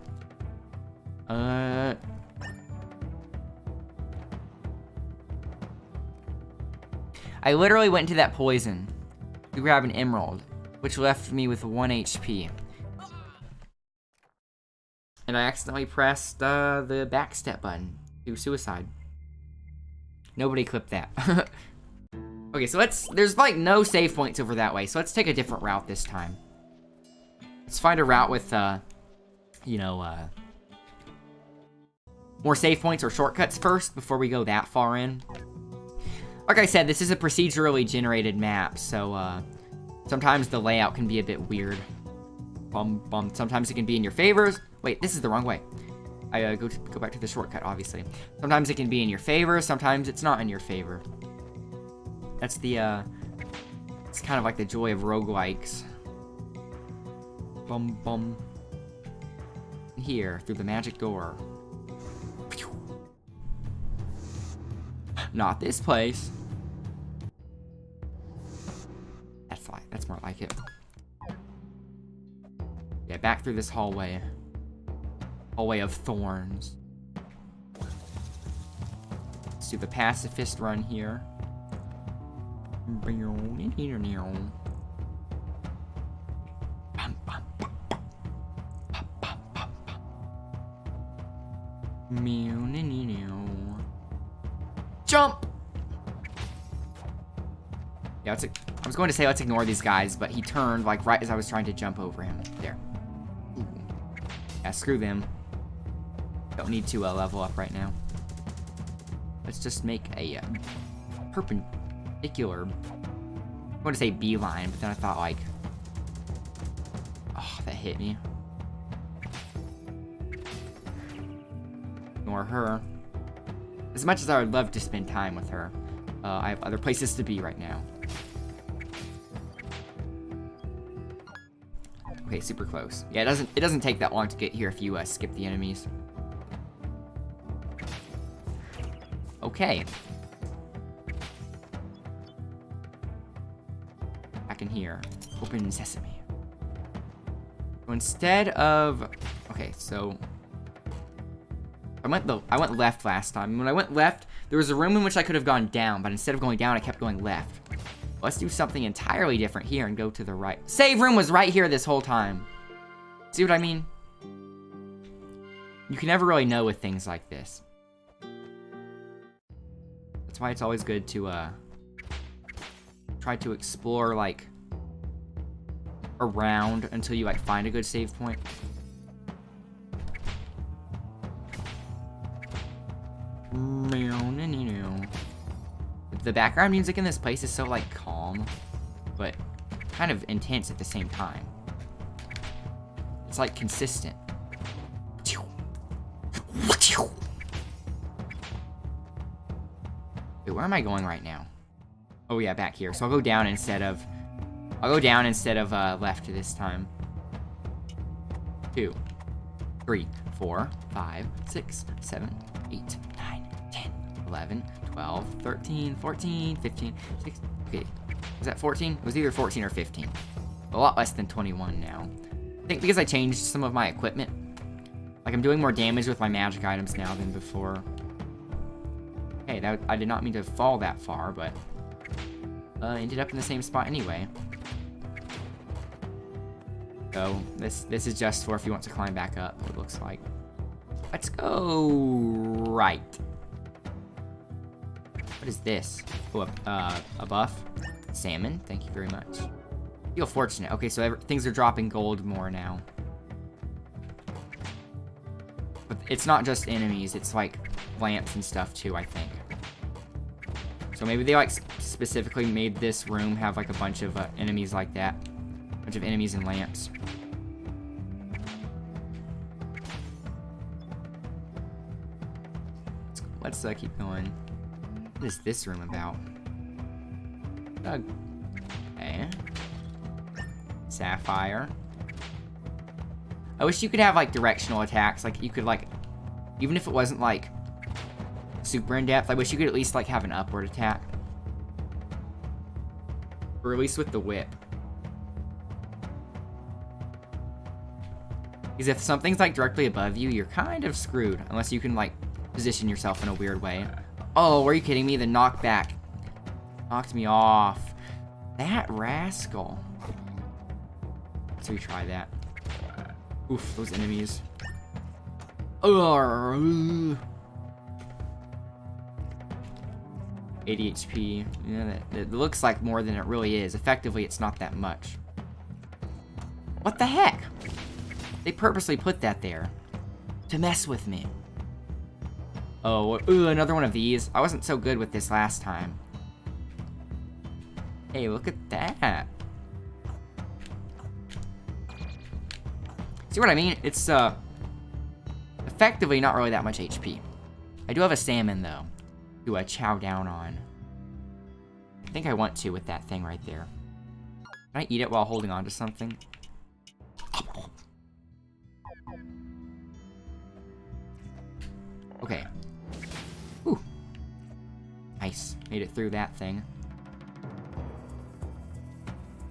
I literally went into that poison to grab an emerald, which left me with 1 HP. And I accidentally pressed the backstep button to suicide. Nobody clipped that. Okay, so there's like no save points over that way, so let's take a different route this time. Let's find a route with, more save points or shortcuts first before we go that far in. Like I said, this is a procedurally generated map, so, sometimes the layout can be a bit weird. Sometimes it can be in your favors. Wait, this is the wrong way. I go back to the shortcut, obviously. Sometimes it can be in your favor, sometimes it's not in your favor. That's the, it's kind of like the joy of roguelikes. Here, through the magic door. Not this place. That's more like it. Yeah, back through this hallway. Hallway of thorns. Let's do the pacifist run here. Jump! Yeah, I was going to say let's ignore these guys, but he turned like right as I was trying to jump over him. There. Ooh. Yeah, screw them. Don't need to level up right now. Let's just make a perpendicular. I'm going to say beeline, but then I thought like, oh, that hit me. Ignore her. As much as I would love to spend time with her, I have other places to be right now. Okay, super close. Yeah, it doesn't take that long to get here if you skip the enemies. Okay. Back in here. Open sesame. So instead of... Okay, so... I went left last time. When I went left, there was a room in which I could have gone down, but instead of going down, I kept going left. Let's do something entirely different here and go to the right. Save room was right here this whole time. See what I mean? You can never really know with things like this. That's why it's always good to try to explore like around until you like find a good save point. The background music in this place is so like calm, but kind of intense at the same time. It's like consistent. Wait, where am I going right now? Oh yeah, back here. So I'll go down instead of left this time. 2, 3, 4, 5, 6, 7, 8, 9, 10, 11, 12, 13, 14, 15, 16. Okay, was that 14? It was either 14 or 15. A lot less than 21 now. I think because I changed some of my equipment. Like I'm doing more damage with my magic items now than before. Hey, I did not mean to fall that far, but ended up in the same spot anyway. So this is just for if you want to climb back up, it looks like. Let's go right. What is this? Oh, a buff. Salmon. Thank you very much. Feel fortunate. Okay, so things are dropping gold more now. But it's not just enemies. It's like lamps and stuff too, I think. So maybe they like specifically made this room have like a bunch of enemies like that. A bunch of enemies and lamps. Let's keep going. What is this room about? Okay. Sapphire. I wish you could have like directional attacks. Like you could like, even if it wasn't like super in depth, I wish you could at least like have an upward attack. Or at least with the whip. Because if something's like directly above you, you're kind of screwed. Unless you can like position yourself in a weird way. Oh, are you kidding me? The knockback knocked me off. That rascal. Let's retry that. Oof, those enemies. Ugh. 80 HP. Yeah, that looks like more than it really is. Effectively, it's not that much. What the heck? They purposely put that there to mess with me. Oh, ooh, another one of these. I wasn't so good with this last time. Hey, look at that. See what I mean? It's, effectively not really that much HP. I do have a salmon, though, to chow down on. I think I want to with that thing right there. Can I eat it while holding on to something? Okay. Ooh. Nice. Made it through that thing.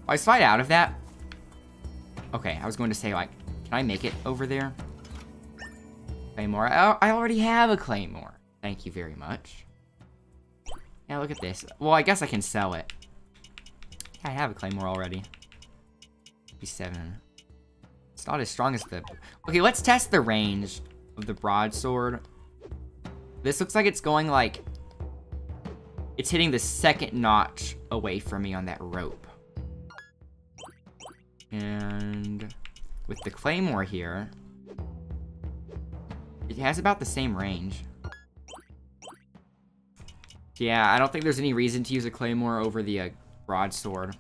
Oh, I slide out of that? Okay, I was going to say, like, can I make it over there? Claymore. I already have a claymore. Thank you very much. Yeah, look at this. Well, I guess I can sell it. I have a claymore already. 7. It's not as strong as the... Okay, let's test the range of the broadsword. This looks like it's going, like... It's hitting the second notch away from me on that rope. And... with the claymore here... it has about the same range. Yeah, I don't think there's any reason to use a claymore over the broadsword.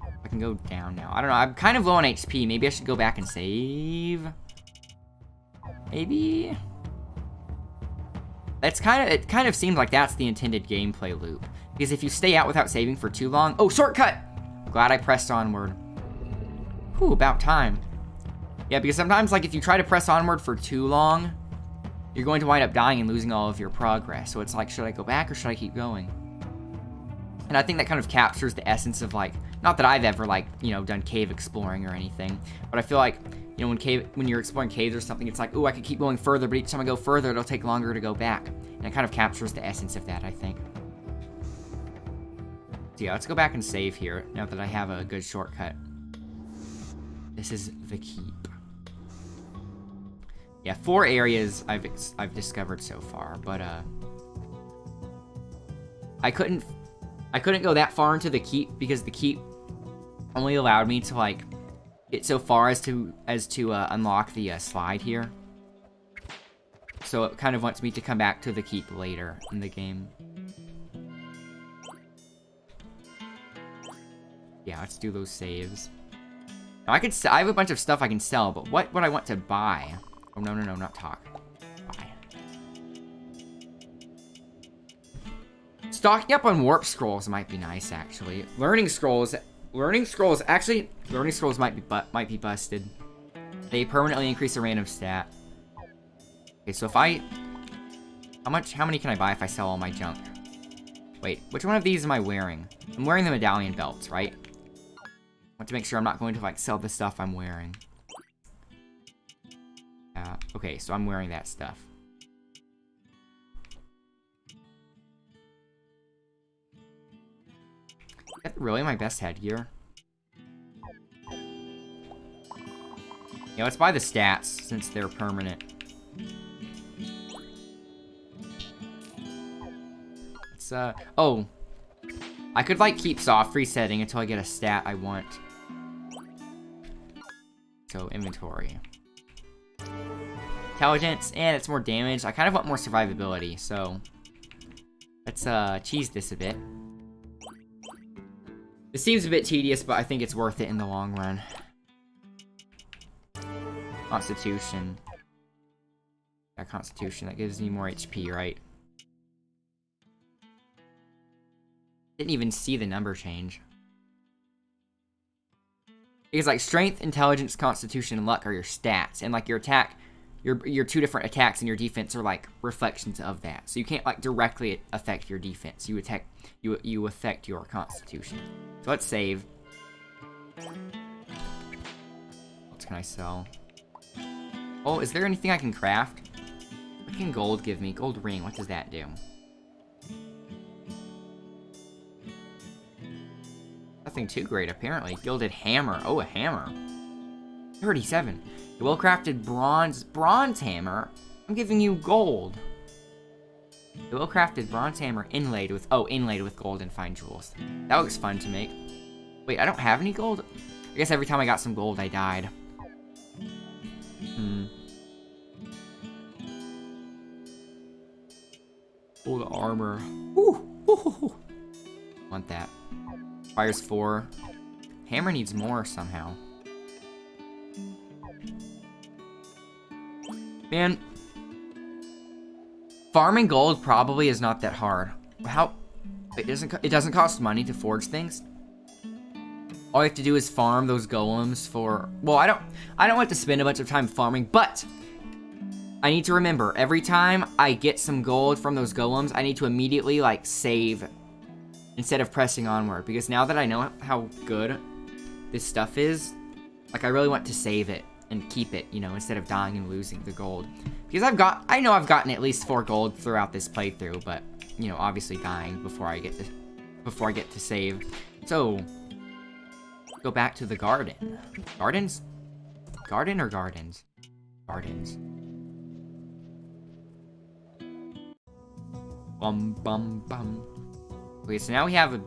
I can go down now. I don't know. I'm kind of low on HP. Maybe I should go back and save. Maybe. It kind of seems like that's the intended gameplay loop. Because if you stay out without saving for too long... Oh, shortcut! Glad I pressed onward. Whew, about time. Yeah, because sometimes, like, if you try to press onward for too long, you're going to wind up dying and losing all of your progress. So it's like, should I go back or should I keep going? And I think that kind of captures the essence of, like, not that I've ever, like, you know, done cave exploring or anything, but I feel like, you know, when you're exploring caves or something, it's like, ooh, I could keep going further, but each time I go further, it'll take longer to go back. And it kind of captures the essence of that, I think. So yeah, let's go back and save here, now that I have a good shortcut. This is the keep. Yeah, 4 areas I've discovered so far, but I couldn't go that far into the keep because the keep only allowed me to like get so far as to unlock the slide here. So it kind of wants me to come back to the keep later in the game. Yeah, let's do those saves. Now I have a bunch of stuff I can sell, but what would I want to buy? Oh, no, not talk. Buy. Stocking up on warp scrolls might be nice, actually. Learning scrolls might be busted. They permanently increase a random stat. Okay, so if how many can I buy if I sell all my junk? Wait, which one of these am I wearing? I'm wearing the medallion belts, right? I want to make sure I'm not going to, like, sell the stuff I'm wearing. Okay, so I'm wearing that stuff. Is that really my best headgear? Yeah, let's buy the stats, since they're permanent. Oh. I could, like, keep soft resetting until I get a stat I want. So, inventory. Intelligence, and it's more damage. I kind of want more survivability, so... Let's, cheese this a bit. This seems a bit tedious, but I think it's worth it in the long run. Constitution. Yeah, Constitution. That gives me more HP, right? Didn't even see the number change. Because, like, Strength, Intelligence, Constitution, and Luck are your stats. And, like, your attack... Your two different attacks and your defense are, like, reflections of that. So you can't, like, directly affect your defense. You affect your Constitution. So let's save. What can I sell? Oh, is there anything I can craft? What can gold give me? Gold ring, what does that do? Nothing too great, apparently. Gilded hammer. Oh, a hammer. 37. The well-crafted bronze hammer. I'm giving you gold. The well-crafted bronze hammer inlaid with gold and fine jewels. That looks fun to make. Wait, I don't have any gold? I guess every time I got some gold, I died. Gold armor. Ooh. Want that. Fires 4. Hammer needs more somehow. Man, farming gold probably is not that hard. How? It doesn't cost money to forge things. All you have to do is farm those golems for. Well, I don't want to spend a bunch of time farming, but I need to remember every time I get some gold from those golems, I need to immediately like save instead of pressing onward, because now that I know how good this stuff is, like I really want to save it and keep it, you know, instead of dying and losing the gold. Because I know I've gotten at least 4 gold throughout this playthrough, but, you know, obviously dying before I get to save. So, go back to the garden. Gardens? Garden or gardens? Gardens. Bum, bum, bum. Okay, so now we have a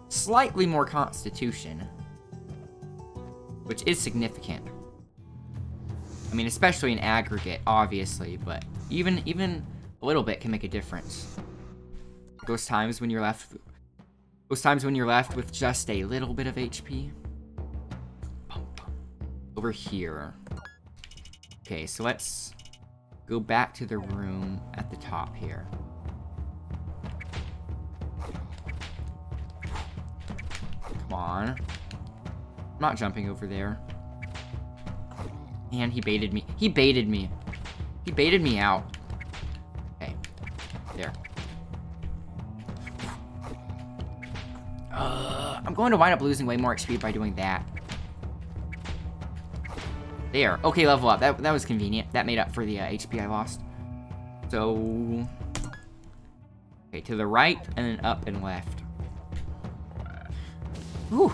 slightly more constitution, which is significant. I mean, especially in aggregate, obviously, but even a little bit can make a difference. Those times when you're left with just a little bit of HP. Over here. Okay, so let's go back to the room at the top here. Come on. I'm not jumping over there. Man, he baited me. He baited me. He baited me out. Okay. There. I'm going to wind up losing way more XP by doing that. There. Okay, level up. That was convenient. That made up for the HP I lost. So... Okay, to the right, and then up and left. Whew.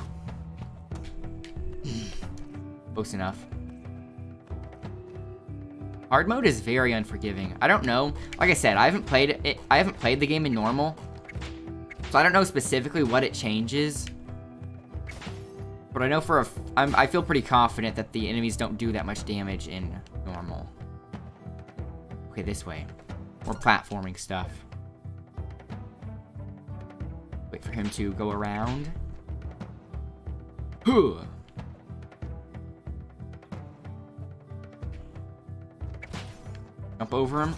Close enough. Hard mode is very unforgiving. I don't know. Like I said, I haven't played the game in normal, so I don't know specifically what it changes. But I know I feel pretty confident that the enemies don't do that much damage in normal. Okay, this way. More platforming stuff. Wait for him to go around. Huh. Jump over him.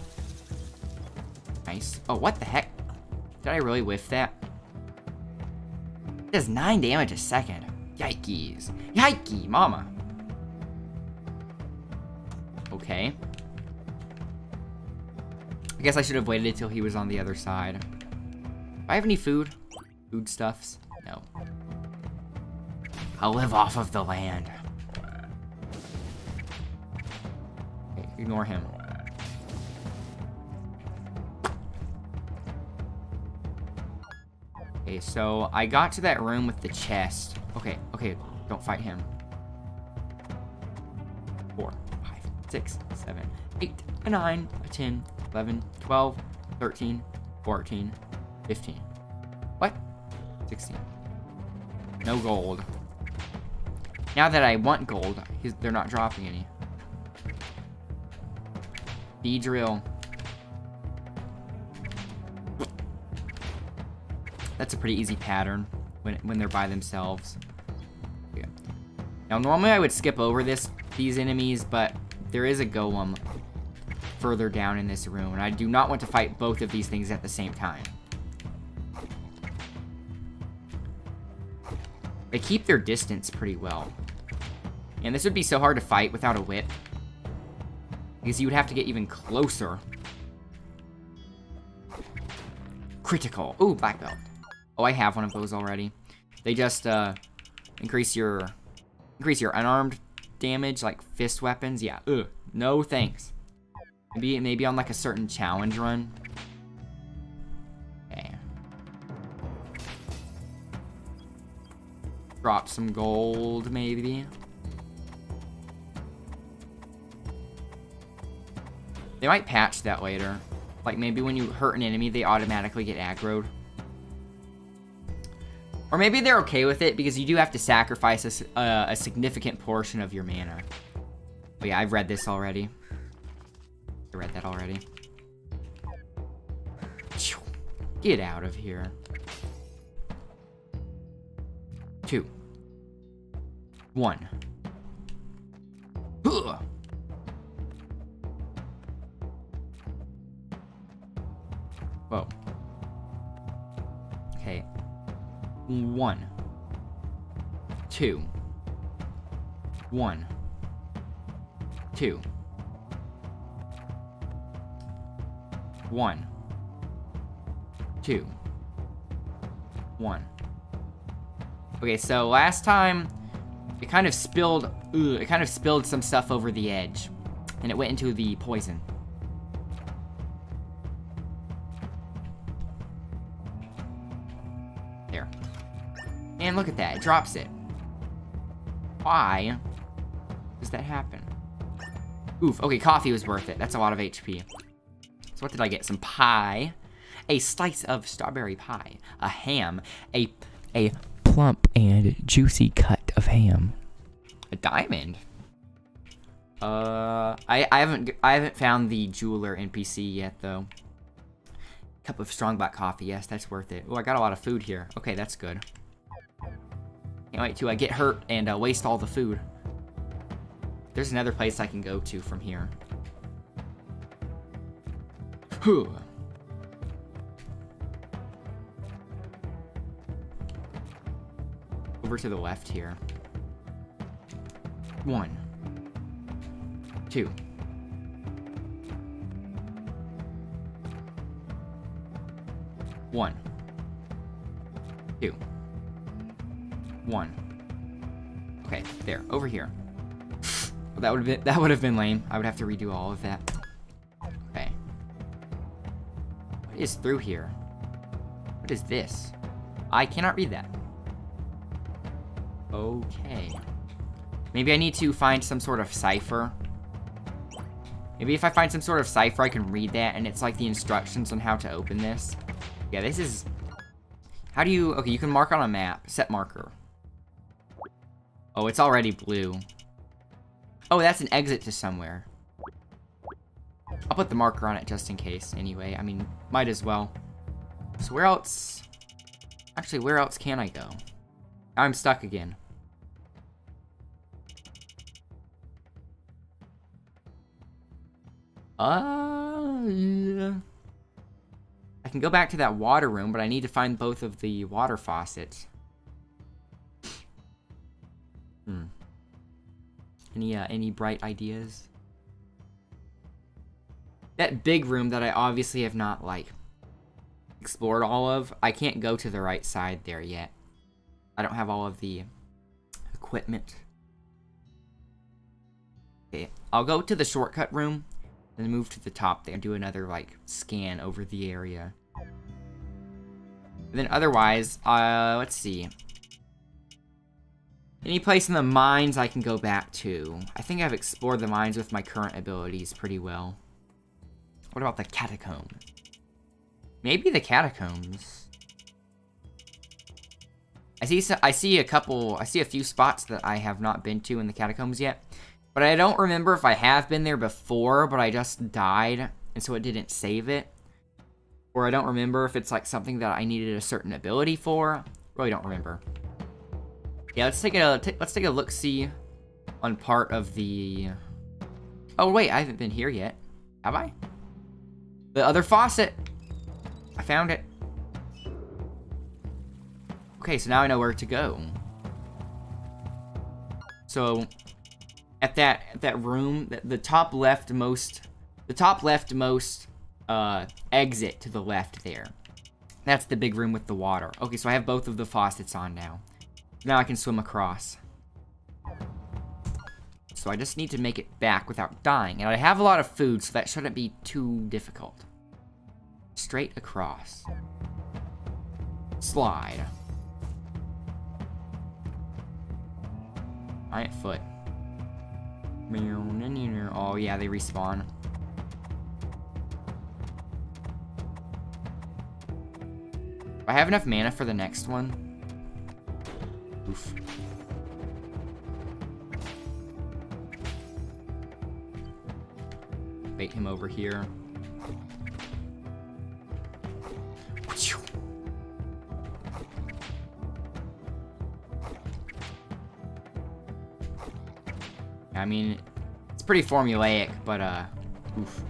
Nice. Oh, what the heck? Did I really whiff that? It does 9 damage a second. Yikes. Yikes, mama. Okay. I guess I should have waited until he was on the other side. Do I have any food? Foodstuffs? No. I'll live off of the land. Okay, ignore him. Okay, so I got to that room with the chest. Okay, don't fight him. 4, 5, 6, 7, 8, 9, 10, 11, 12, 13, 14, 15. What? 16. No gold. Now that I want gold, they're not dropping any. Beedrill. That's a pretty easy pattern when they're by themselves. Yeah. Now normally I would skip over these enemies, but there is a golem further down in this room, and I do not want to fight both of these things at the same time. They keep their distance pretty well. And this would be so hard to fight without a whip, because you would have to get even closer. Critical. Ooh, black belt. Oh, I have one of those already. They just increase your unarmed damage, like fist weapons. Yeah. Ugh. No thanks. Maybe on like a certain challenge run. Okay. Drop some gold, maybe. They might patch that later. Like maybe when you hurt an enemy, they automatically get aggroed. Or maybe they're okay with it because you do have to sacrifice a significant portion of your mana. Oh yeah, I've read this already. I read that already. Get out of here. 2. 1. Ugh. Whoa. Okay. 1. 2. 1. 2. 1. 2. 1. Okay, so last time it kind of spilled some stuff over the edge, and it went into the poison. There. And look at that, it drops it. Why does that happen? Oof, okay, coffee was worth it. That's a lot of HP. So what did I get? Some pie, a slice of strawberry pie, a ham, a plump and juicy cut of ham, a diamond. I haven't found the jeweler NPC yet though. Cup of strong black coffee, yes, that's worth it. Oh, I got a lot of food here. Okay, that's good. Can't wait till I get hurt and waste all the food. There's another place I can go to from here. Over to the left here. 1. 2. 1. 2. 1. Okay, there, over here. Well, that would have been lame. I would have to redo all of that. Okay. What is through here? What is this? I cannot read that. Okay. Maybe I need to find some sort of cipher. Maybe if I find some sort of cipher, I can read that, and it's like the instructions on how to open this. Yeah, this is... How do you... Okay, you can mark on a map. Set marker. Oh, it's already blue. Oh, that's an exit to somewhere. I'll put the marker on it just in case, anyway. I mean, might as well. So where else... Actually, where else can I go? I'm stuck again. Yeah. I can go back to that water room, but I need to find both of the water faucets. Any bright ideas? That big room that I obviously have not, like, explored all of, I can't go to the right side there yet. I don't have all of the equipment. Okay, I'll go to the shortcut room, then move to the top there and do another, like, scan over the area. And then otherwise, let's see. Any place in the mines I can go back to. I think I've explored the mines with my current abilities pretty well. What about the catacomb? Maybe the catacombs. I see a few spots that I have not been to in the catacombs yet. But I don't remember if I have been there before, but I just died, and so it didn't save it. Or I don't remember if it's like something that I needed a certain ability for. Really don't remember. Yeah, let's take a look-see on part of the... Oh wait, I haven't been here yet. Have I? The other faucet! I found it. Okay, so now I know where to go. So, at that room, the top leftmost exit to the left there. That's the big room with the water. Okay, so I have both of the faucets on now. Now I can swim across. So I just need to make it back without dying. And I have a lot of food, so that shouldn't be too difficult. Straight across. Slide. Giant foot. Oh yeah, they respawn. Do I have enough mana for the next one? Oof. Bait him over here. I mean, it's pretty formulaic, but oof.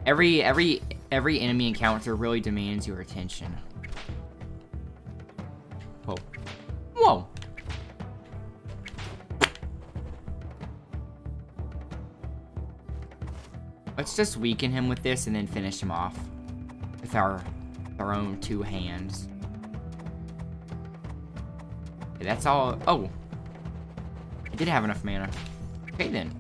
Every enemy encounter really demands your attention. Whoa. Whoa. Let's just weaken him with this and then finish him off with our own two hands. Okay, that's all. Oh, I did have enough mana. Okay then.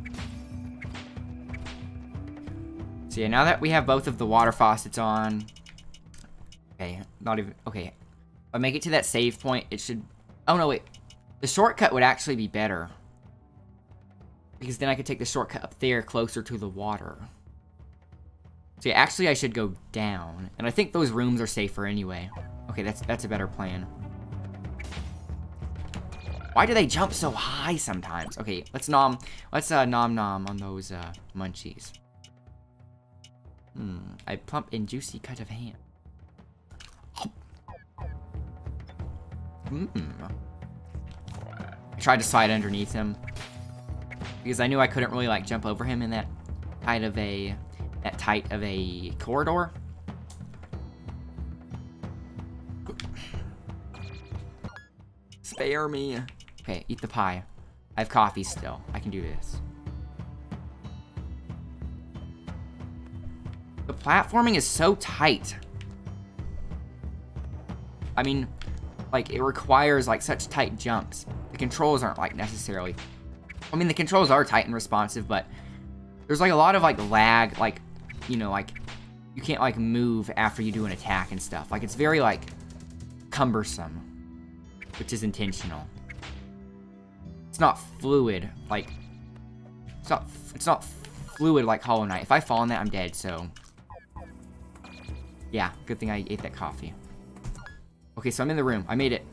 So yeah, now that we have both of the water faucets on. Okay, not even. Okay, if I make it to that save point, it should. Oh no, wait. The shortcut would actually be better, because then I could take the shortcut up there closer to the water. So yeah, actually I should go down. And I think those rooms are safer anyway. Okay, that's a better plan. Why do they jump so high sometimes? Okay, let's nom on those munchies. A plump and juicy cut of ham. I tried to slide underneath him because I knew I couldn't really like jump over him in that tight of a corridor. Spare me. Okay, eat the pie. I have coffee still. I can do this. The platforming is so tight. I mean, like, it requires, like, such tight jumps. The controls aren't, like, necessarily... I mean, the controls are tight and responsive, but there's, like, a lot of, like, lag, like, you know, like, you can't, like, move after you do an attack and stuff. Like, it's very, like, cumbersome, which is intentional. It's not fluid, like, it's not fluid like Hollow Knight. If I fall in that, I'm dead, so... Yeah, good thing I ate that coffee. Okay, so I'm in the room. I made it.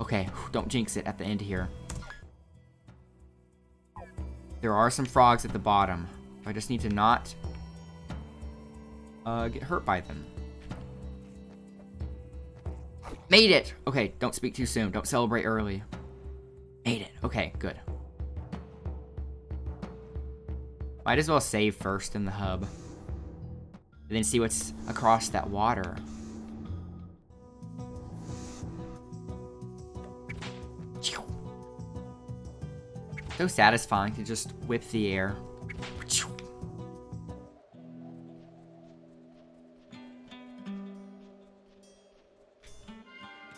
Okay, don't jinx it at the end here. There are some frogs at the bottom. I just need to not get hurt by them. Made it! Okay, don't speak too soon. Don't celebrate early. Made it. Okay, good. Might as well save first in the hub. And then see what's across that water. So satisfying to just whip the air.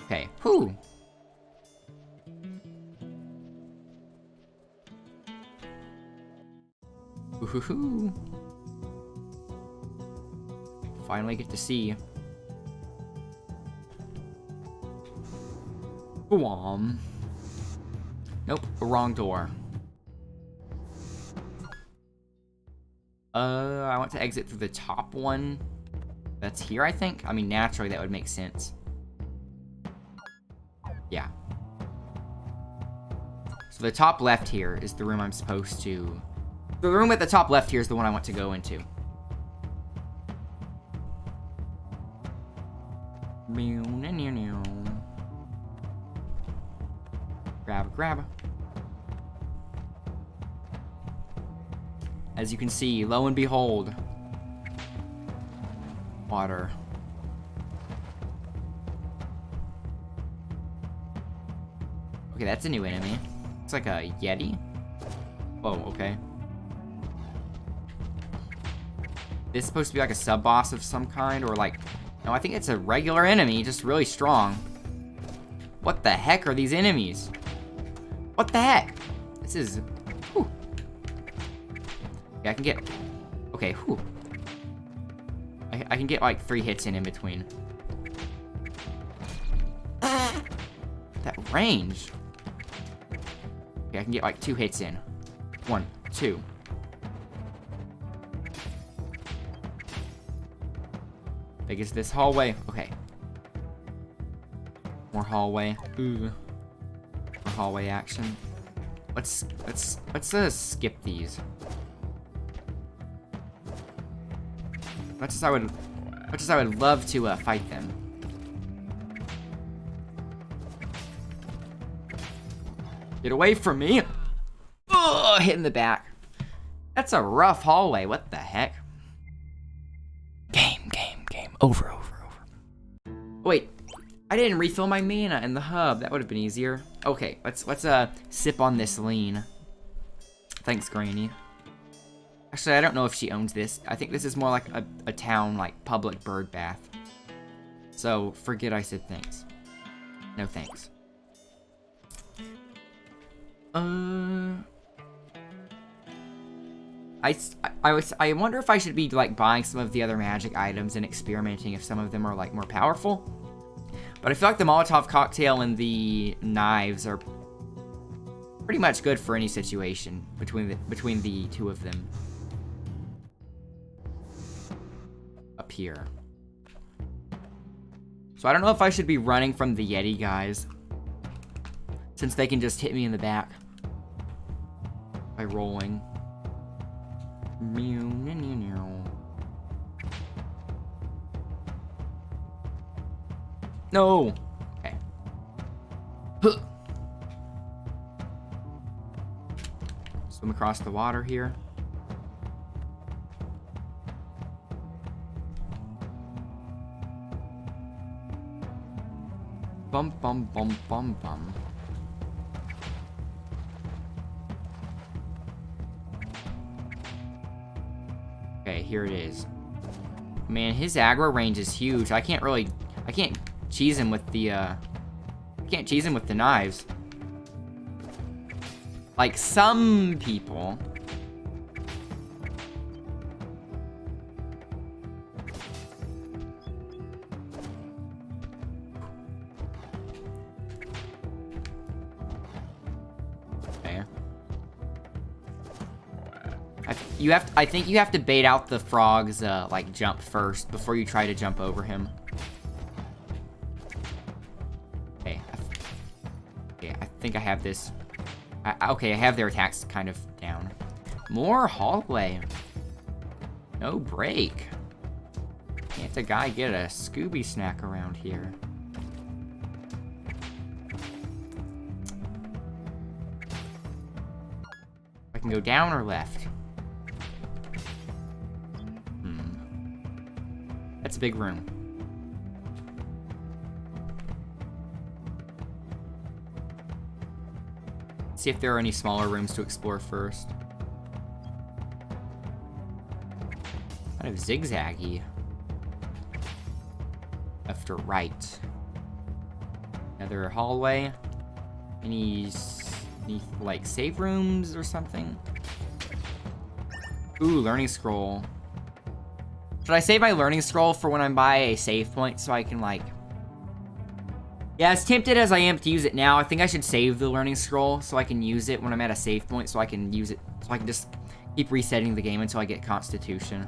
Okay, whew. Woohoo. Finally get to see. Whom. Nope, wrong door. I want to exit through the top one. That's here, I think? I mean, naturally, that would make sense. Yeah. So the top left here is the room I'm supposed to... The room at the top left here is the one I want to go into. Grab. As you can see, lo and behold, water. Okay, that's a new enemy. It's like a Yeti. Oh, okay. This is supposed to be like a sub-boss of some kind, or like... No, I think it's a regular enemy, just really strong. What the heck are these enemies? What the heck? This is... Whew. Yeah, I can get... Okay, whew. I can get like 3 hits in between. That range. Okay, I can get like 2 hits in. 1, 2. Big as this hallway. Okay. More hallway. Ooh. More hallway action. Let's skip these. Much as I would love to fight them. Get away from me! Ugh, hit in the back. That's a rough hallway. What the heck? Game. Over. Wait, I didn't refill my mana in the hub. That would have been easier. Okay, let's sip on this lean. Thanks, Granny. Actually, I don't know if she owns this. I think this is more like a town, like, public bird bath. So, forget I said thanks. No thanks. I wonder if I should be, like, buying some of the other magic items and experimenting if some of them are, like, more powerful. But I feel like the Molotov cocktail and the knives are pretty much good for any situation between the two of them. Up here. So I don't know if I should be running from the Yeti guys, since they can just hit me in the back by rolling. No! Okay. Swim across the water here. Bum. Okay, here it is. Man, his aggro range is huge. I can't cheese him with the, can't cheese him with the knives. Like some people. Okay. I think you have to bait out the frog's, like, jump first before you try to jump over him. Okay. Okay, I think I have this. Okay, I have their attacks kind of down. More hallway. No break. Can't a guy get a Scooby snack around here? I can go down or left. That's a big room. See if there are any smaller rooms to explore first. Kind of zigzaggy. Left or right. Another hallway. Any like save rooms or something? Ooh, learning scroll. Should I save my learning scroll for when I'm by a save point so I can, like... Yeah, as tempted as I am to use it now, I think I should save the learning scroll so I can use it when I'm at a save point, so I can use it, so I can just keep resetting the game until I get Constitution.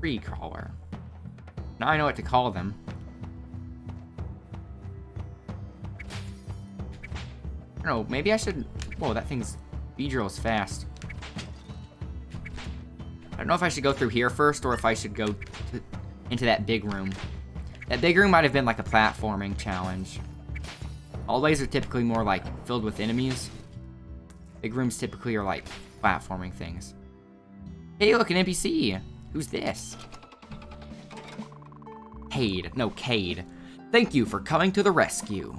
tree crawler. Now I know what to call them. I don't know, maybe I should... Whoa, that thing's... Beedrill's fast. I don't know if I should go through here first, or if I should go into that big room. That big room might have been like a platforming challenge. Hallways are typically more like filled with enemies. Big rooms typically are like platforming things. Hey, look, an NPC. Who's this? Cade. No, Cade. Thank you for coming to the rescue.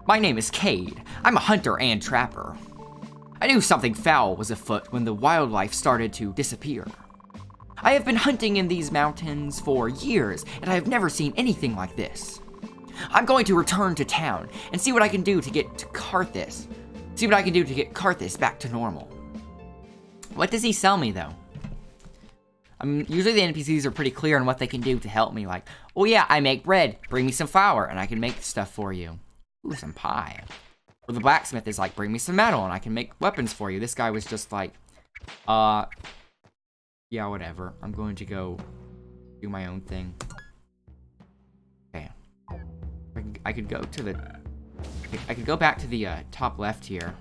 My name is Cade. I'm a hunter and trapper. I knew something foul was afoot when the wildlife started to disappear. I have been hunting in these mountains for years, and I have never seen anything like this. I'm going to return to town and see what I can do to get to Karthus. See what I can do to get Karthus back to normal. What does he sell me, though? Usually the NPCs are pretty clear on what they can do to help me. Like, oh yeah, I make bread. Bring me some flour, and I can make stuff for you. Ooh, some pie. Or the blacksmith is like, bring me some metal, and I can make weapons for you. This guy was just like, yeah, whatever. I'm going to go do my own thing. Okay. I could go to the... I could go back to the top left here.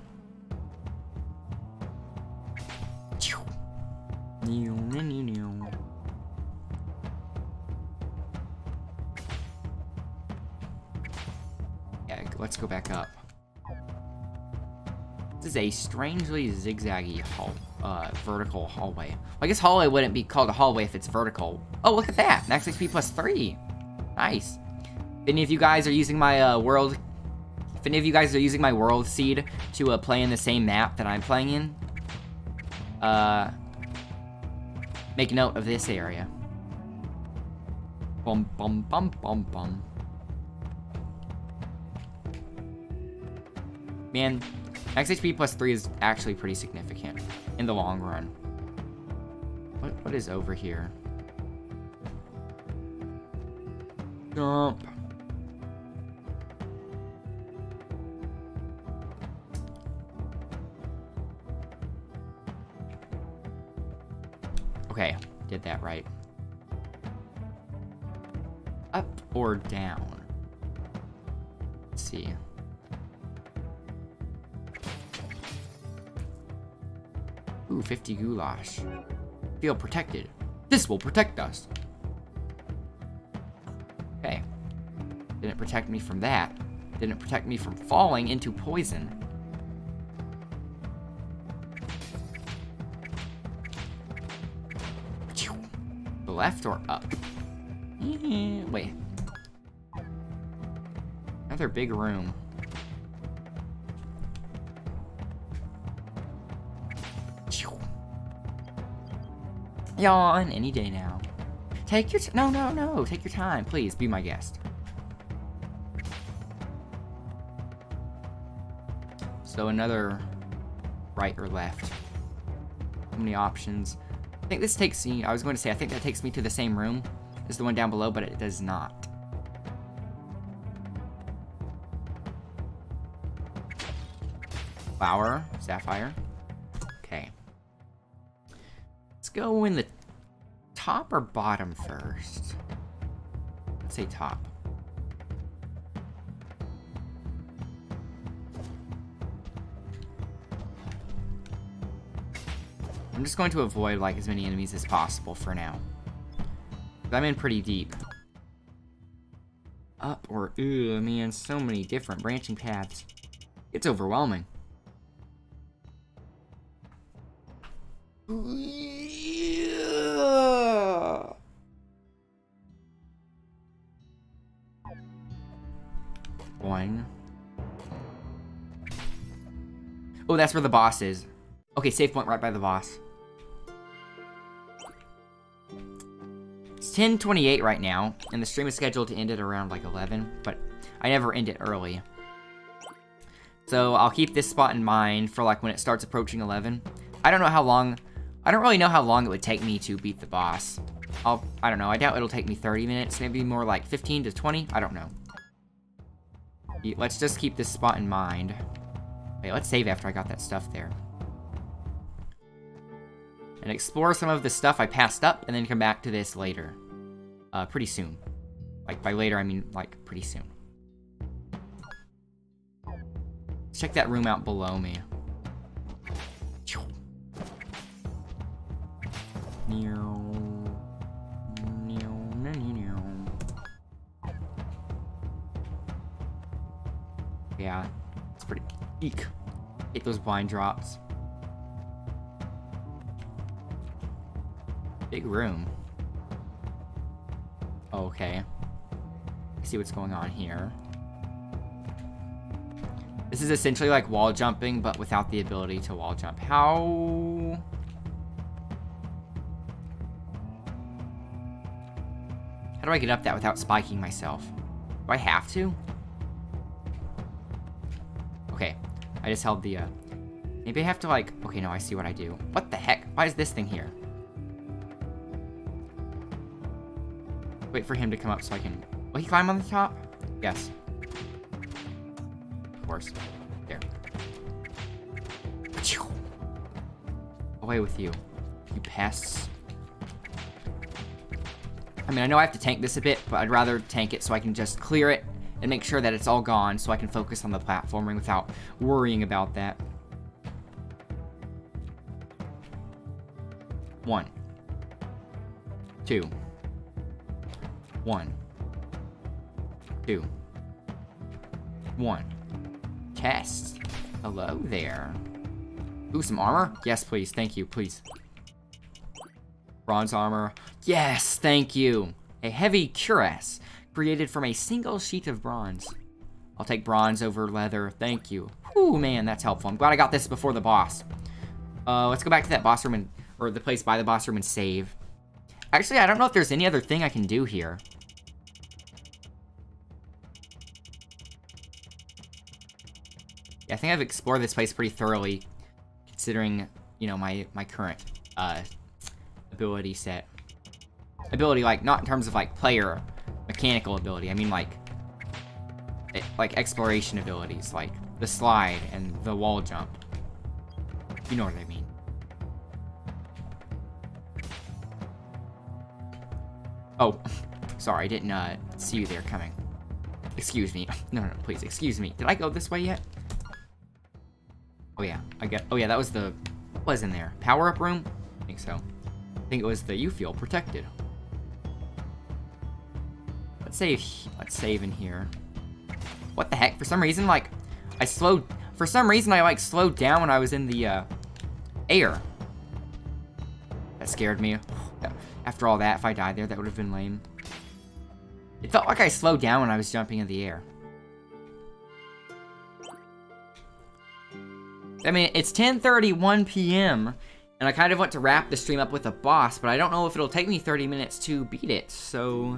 Yeah, let's go back up. This is a strangely zigzaggy vertical hallway. Well, I guess hallway wouldn't be called a hallway if it's vertical. Oh, look at that! Max XP plus 3. Nice. If any of you guys are using my world seed to play in the same map that I'm playing in, make note of this area. Bum bum bum bum bum. Man, Max HP plus 3 is actually pretty significant in the long run. What is over here? Jump. Okay, did that right. Up or down? Let's see. Ooh, 50 goulash. Feel protected. This will protect us. Okay. Didn't protect me from that. Didn't protect me from falling into poison. The left or up? Wait. Another big room. Yawn any day now. Take your no. Take your time, please. Be my guest. So another right or left. How many options? I think this takes me. I was going to say I think that takes me to the same room as the one down below, but it does not. Flower, sapphire. Okay. Let's go in the top or bottom first. Let's say top. I'm just going to avoid like as many enemies as possible for now. I'm in pretty deep. Up or man, so many different branching paths. It's overwhelming. One. Oh, that's where the boss is. Okay, save point right by the boss. It's 10:28 right now, and the stream is scheduled to end at around like 11, but I never end it early. So I'll keep this spot in mind for like when it starts approaching 11. I don't really know how long it would take me to beat the boss. I don't know, I doubt it'll take me 30 minutes, maybe more like 15 to 20, I don't know. Let's just keep this spot in mind. Wait, let's save after I got that stuff there. And and explore some of the stuff I passed up, and then come back to this later. Pretty soon. Like, by later, I mean, like, pretty soon. Let's check that room out below me. Yeah, it's pretty... Eek. Hate those blind drops. Big room. Okay. I see what's going on here. This is essentially like wall jumping, but without the ability to wall jump. How do I get up that without spiking myself? Do I have to? Okay. I just held the, maybe I have to, like... Okay, no, I see what I do. What the heck? Why is this thing here? Wait for him to come up so I can... Will he climb on the top? Yes. Of course. There. Away with you. You pests. I mean, I know I have to tank this a bit, but I'd rather tank it so I can just clear it and make sure that it's all gone so I can focus on the platforming without worrying about that. 1. 2. 1. 2. 1. Chest. Hello there. Ooh, some armor? Yes, please. Thank you, please. Bronze armor. Yes, thank you. A heavy cuirass created from a single sheet of bronze. I'll take bronze over leather. Thank you. Ooh, man, that's helpful. I'm glad I got this before the boss. Let's go back to that boss room and, or the place by the boss room and save. Actually, I don't know if there's any other thing I can do here. Yeah, I think I've explored this place pretty thoroughly, considering, you know, my current ability set. Ability, like, not in terms of, like, player mechanical ability. I mean, like exploration abilities, like the slide and the wall jump. You know what I mean. Oh, sorry, I didn't see you there coming. Excuse me. No, please, excuse me. Did I go this way yet? Oh yeah, oh yeah, that was the... What was in there? Power-up room? I think so. I think it was the you feel protected. Let's save in here. What the heck? For some reason, like, I slowed down when I was in the, air. That scared me. After all that, if I died there, that would have been lame. It felt like I slowed down when I was jumping in the air. I mean, it's 10:31 p.m., and I kind of want to wrap the stream up with a boss, but I don't know if it'll take me 30 minutes to beat it, so...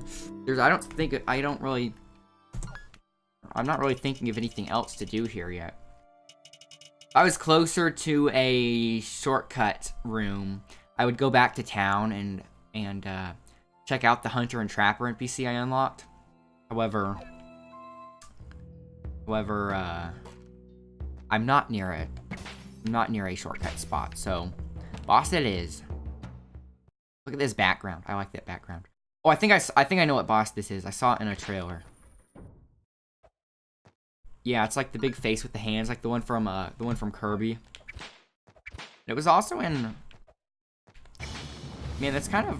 I'm not really thinking of anything else to do here yet. If I was closer to a shortcut room, I would go back to town and check out the Hunter and Trapper NPC I unlocked. However, I'm not near it. I'm not near a shortcut spot, so boss it is. Look at this background. I like that background. Oh, I think I know what boss this is. I saw it in a trailer. Yeah, it's like the big face with the hands, like the one from Kirby. It was also in... Man, that's kind of...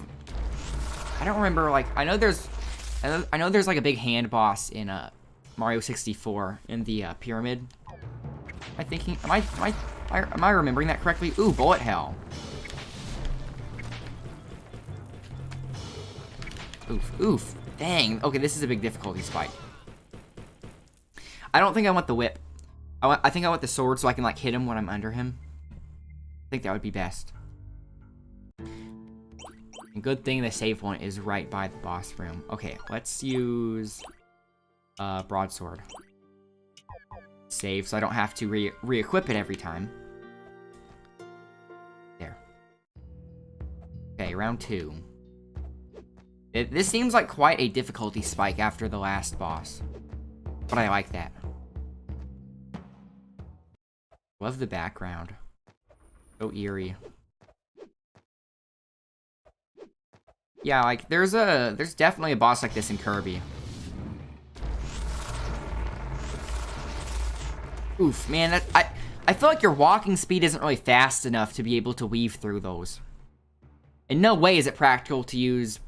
I don't remember, like, I know there's like a big hand boss in Mario 64 in the pyramid. Am I remembering that correctly? Ooh, bullet hell. Oof. Dang. Okay, this is a big difficulty spike. I don't think I want the whip. I think I want the sword so I can, like, hit him when I'm under him. I think that would be best. And good thing the save point is right by the boss room. Okay, let's use broadsword. Save so I don't have to re-equip it every time. There. Okay, round 2. This seems like quite a difficulty spike after the last boss. But I like that. Love the background. So eerie. Yeah, like, there's definitely a boss like this in Kirby. Oof, man, I feel like your walking speed isn't really fast enough to be able to weave through those. In no way is it practical to use...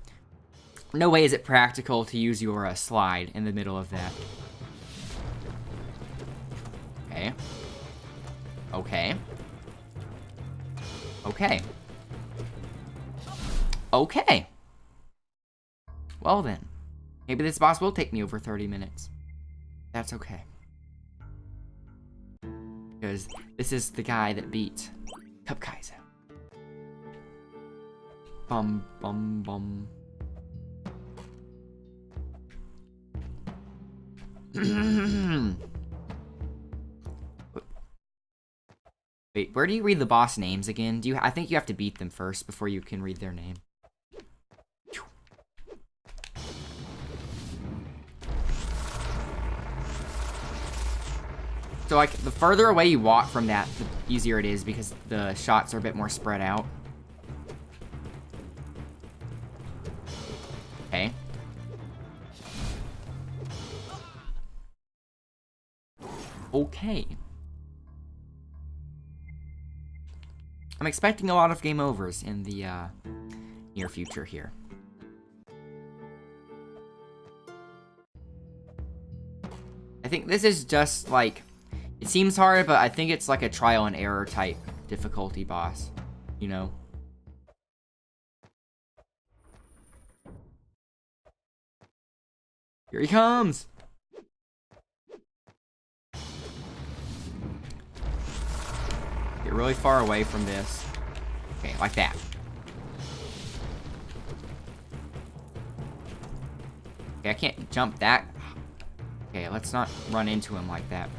No way is it practical to use your slide in the middle of that. Okay. Okay. Okay. Okay. Well then. Maybe this boss will take me over 30 minutes. That's okay. Because this is the guy that beat Kaiser. Bum, bum, bum. Wait, where do you read the boss names again? I think you have to beat them first before you can read their name. So, like, the further away you walk from that, the easier it is because the shots are a bit more spread out. Okay. Okay. I'm expecting a lot of game overs in the near future here. I think this is just like, it seems hard, but I think it's like a trial and error type difficulty boss, you know? Here he comes! Get really far away from this. Okay, like that. Okay, I can't jump that. Okay, let's not run into him like that.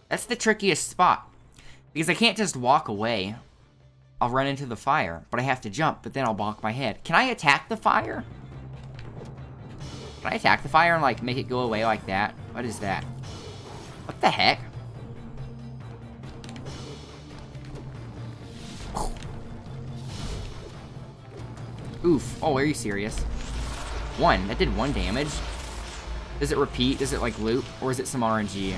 That's the trickiest spot. Because I can't just walk away. I'll run into the fire, but I have to jump, but then I'll bonk my head. Can I attack the fire? Can I attack the fire and, like, make it go away like that? What is that? What the heck? Oof. Oh, are you serious? One. That did 1 damage. Does it repeat? Does it, like, loop? Or is it some RNG?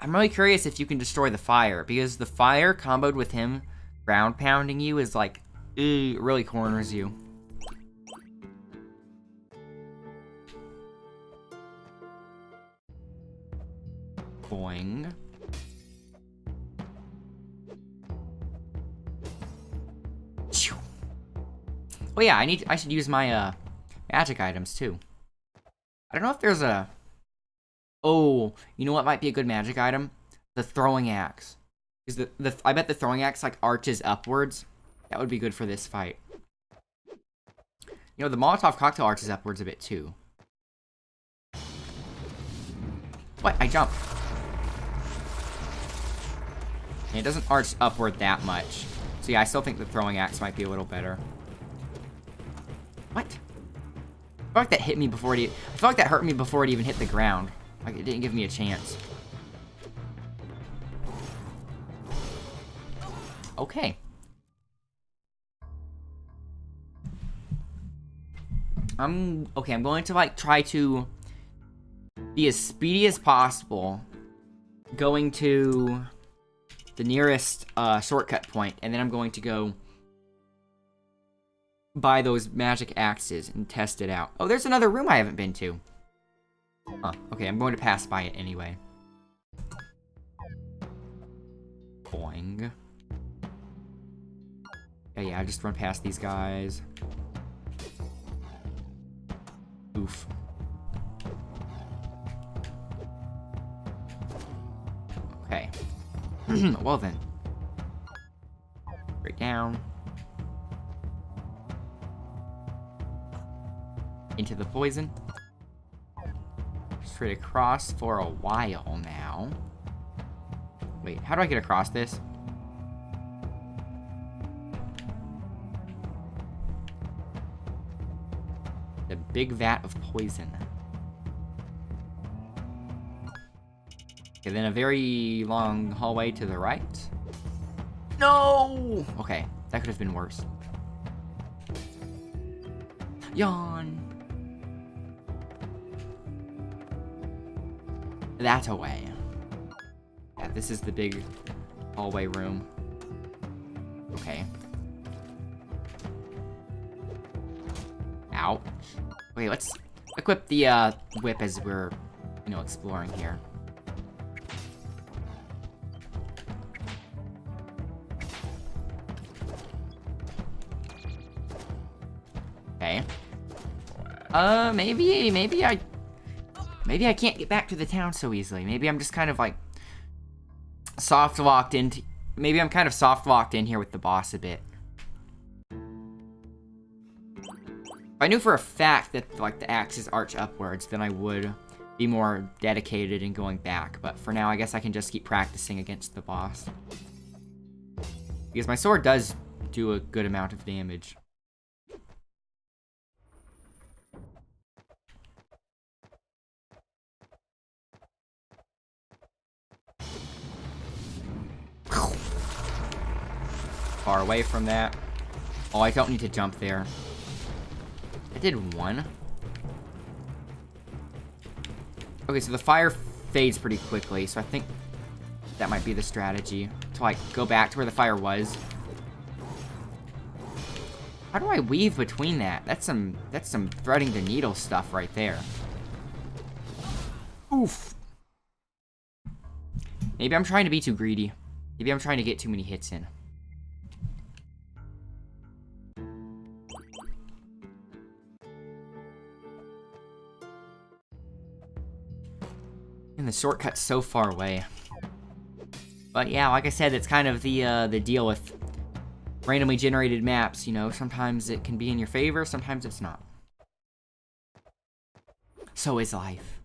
I'm really curious if you can destroy the fire, because the fire comboed with him ground pounding you is like, it really corners you. Boing. Oh yeah, I should use my magic items too. I don't know if there's a... Oh, you know what might be a good magic item? The throwing axe. Because I bet the throwing axe like arches upwards. That would be good for this fight. You know, the Molotov cocktail arches upwards a bit too. What? I jumped. And it doesn't arch upward that much. So yeah, I still think the throwing axe might be a little better. What? I feel like that hit me before it... I feel like that hurt me before it even hit the ground. Like, it didn't give me a chance. Okay. Okay, I'm going to, like, try to be as speedy as possible going to the nearest shortcut point, and then I'm going to go buy those magic axes and test it out. Oh, there's another room I haven't been to. Huh, okay, I'm going to pass by it anyway. Boing. Yeah, I just run past these guys. Oof. Okay. Well then. Break down. Into the poison. Straight across for a while now. Wait, how do I get across this? The big vat of poison. Okay, Okay, then a very long hallway to the right. No! Okay, that could have been worse. Yawn. That away. Yeah, this is the big hallway room. Okay. Ouch. Wait, let's equip the whip as we're, you know, exploring here. Okay. Maybe I can't get back to the town so easily. Maybe I'm just kind of like soft-locked into... Maybe I'm kind of soft-locked in here with the boss a bit. If I knew for a fact that, like, the axes arch upwards, then I would be more dedicated in going back. But for now, I guess I can just keep practicing against the boss. Because my sword does do a good amount of damage. Far away from that. Oh, I don't need to jump there. I did one. Okay, so the fire fades pretty quickly, so I think that might be the strategy. To, like, go back to where the fire was. How do I weave between that? That's some threading the needle stuff right there. Oof. Maybe I'm trying to be too greedy. Maybe I'm trying to get too many hits in. And the shortcut's so far away. But yeah, like I said, it's kind of the deal with randomly generated maps, you know. Sometimes it can be in your favor, sometimes it's not. So is life.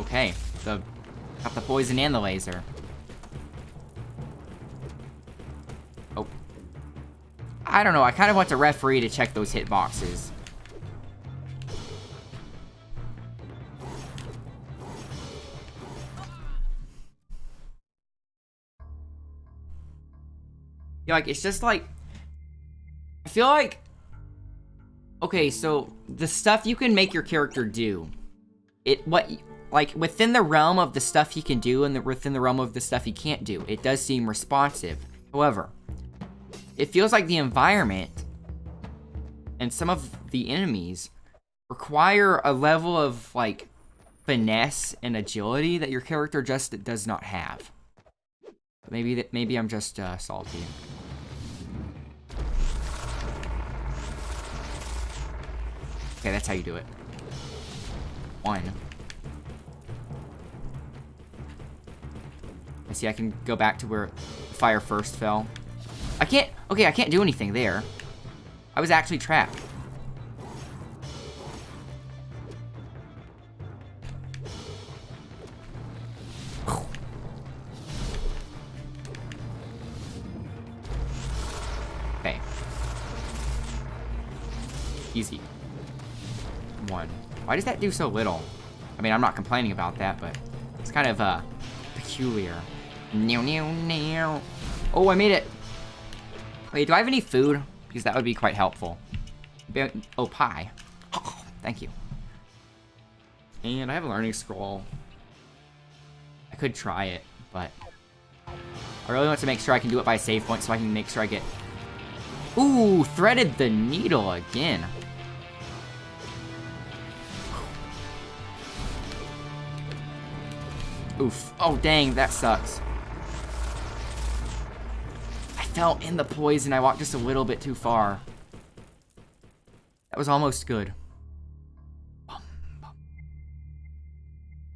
Okay, got the poison and the laser. Oh. I don't know, I kind of want the referee to check those hitboxes. Yeah, like, it's just like... I feel like... Okay, so, the stuff you can make your character do... Like, within the realm of the stuff he can do and within the realm of the stuff he can't do, it does seem responsive. However, it feels like the environment and some of the enemies require a level of, like, finesse and agility that your character just does not have. Maybe I'm just salty. Okay, that's how you do it. One. I see I can go back to where the fire first fell. I can't do anything there. I was actually trapped. Okay. Easy. One. Why does that do so little? I mean, I'm not complaining about that, but it's kind of, peculiar. Oh, I made it. Wait, do I have any food? Because that would be quite helpful. Oh, pie. Oh, thank you. And I have a learning scroll. I could try it, but I really want to make sure I can do it by save point so I can make sure I get... Ooh, threaded the needle again. Oof. Oh, dang, that sucks. I fell in the poison. I walked just a little bit too far. That was almost good.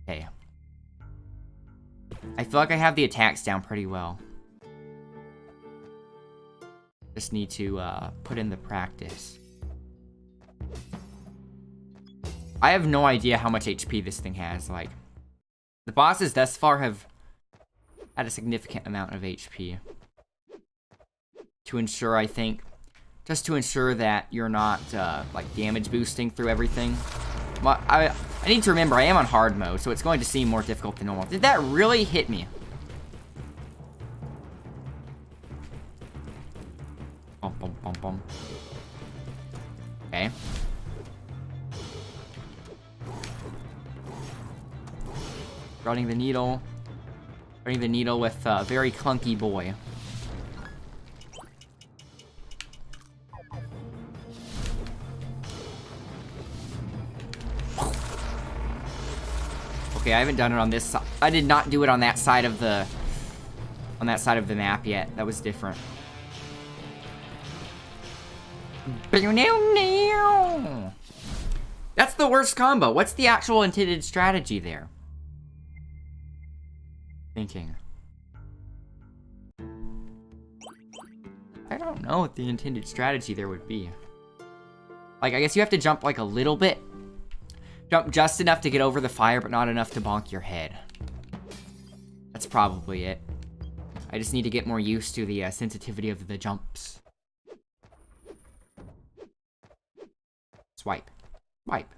Okay. I feel like I have the attacks down pretty well. Just need to put in the practice. I have no idea how much HP this thing has. Like, the bosses thus far have had a significant amount of HP. to ensure, I think, just to ensure that you're not, like, damage boosting through everything. Well, I need to remember, I am on hard mode, so it's going to seem more difficult than normal. Did that really hit me? Bum, bum, bum, bum. Okay. Running the needle. Running the needle with a very clunky boy. Okay, I haven't done it on this side. I did not do it on that side of the... on that side of the map yet. That was different. That's the worst combo. What's the actual intended strategy there? Thinking. I don't know what the intended strategy there would be. Like, I guess you have to jump like a little bit. Jump just enough to get over the fire, but not enough to bonk your head. That's probably it. I just need to get more used to the sensitivity of the jumps. Swipe. Swipe.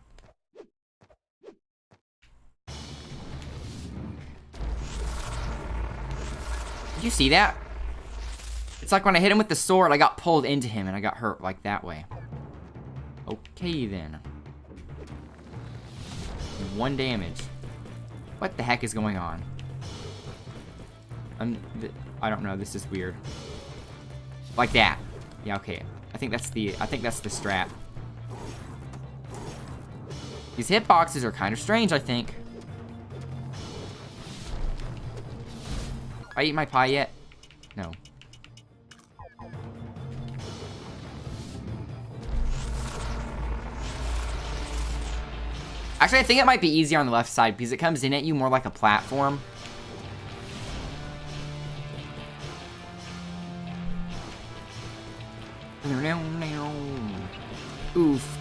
Did you see that? It's like when I hit him with the sword, I got pulled into him and I got hurt like that way. Okay, then. 1 damage. What the heck is going on? I don't know, this is weird. Like that. Yeah, okay. I think that's the strat. These hitboxes are kind of strange, I think. I eat my pie yet? No. Actually, I think it might be easier on the left side because it comes in at you more like a platform. Oof.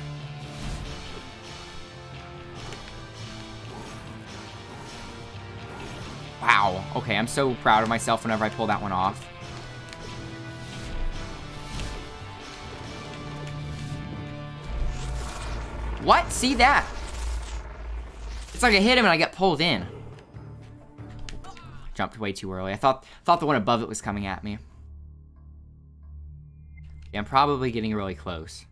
Wow. Okay, I'm so proud of myself whenever I pull that one off. What? See that? It's like I hit him and I get pulled in. Jumped way too early. I thought the one above it was coming at me. Yeah, I'm probably getting really close.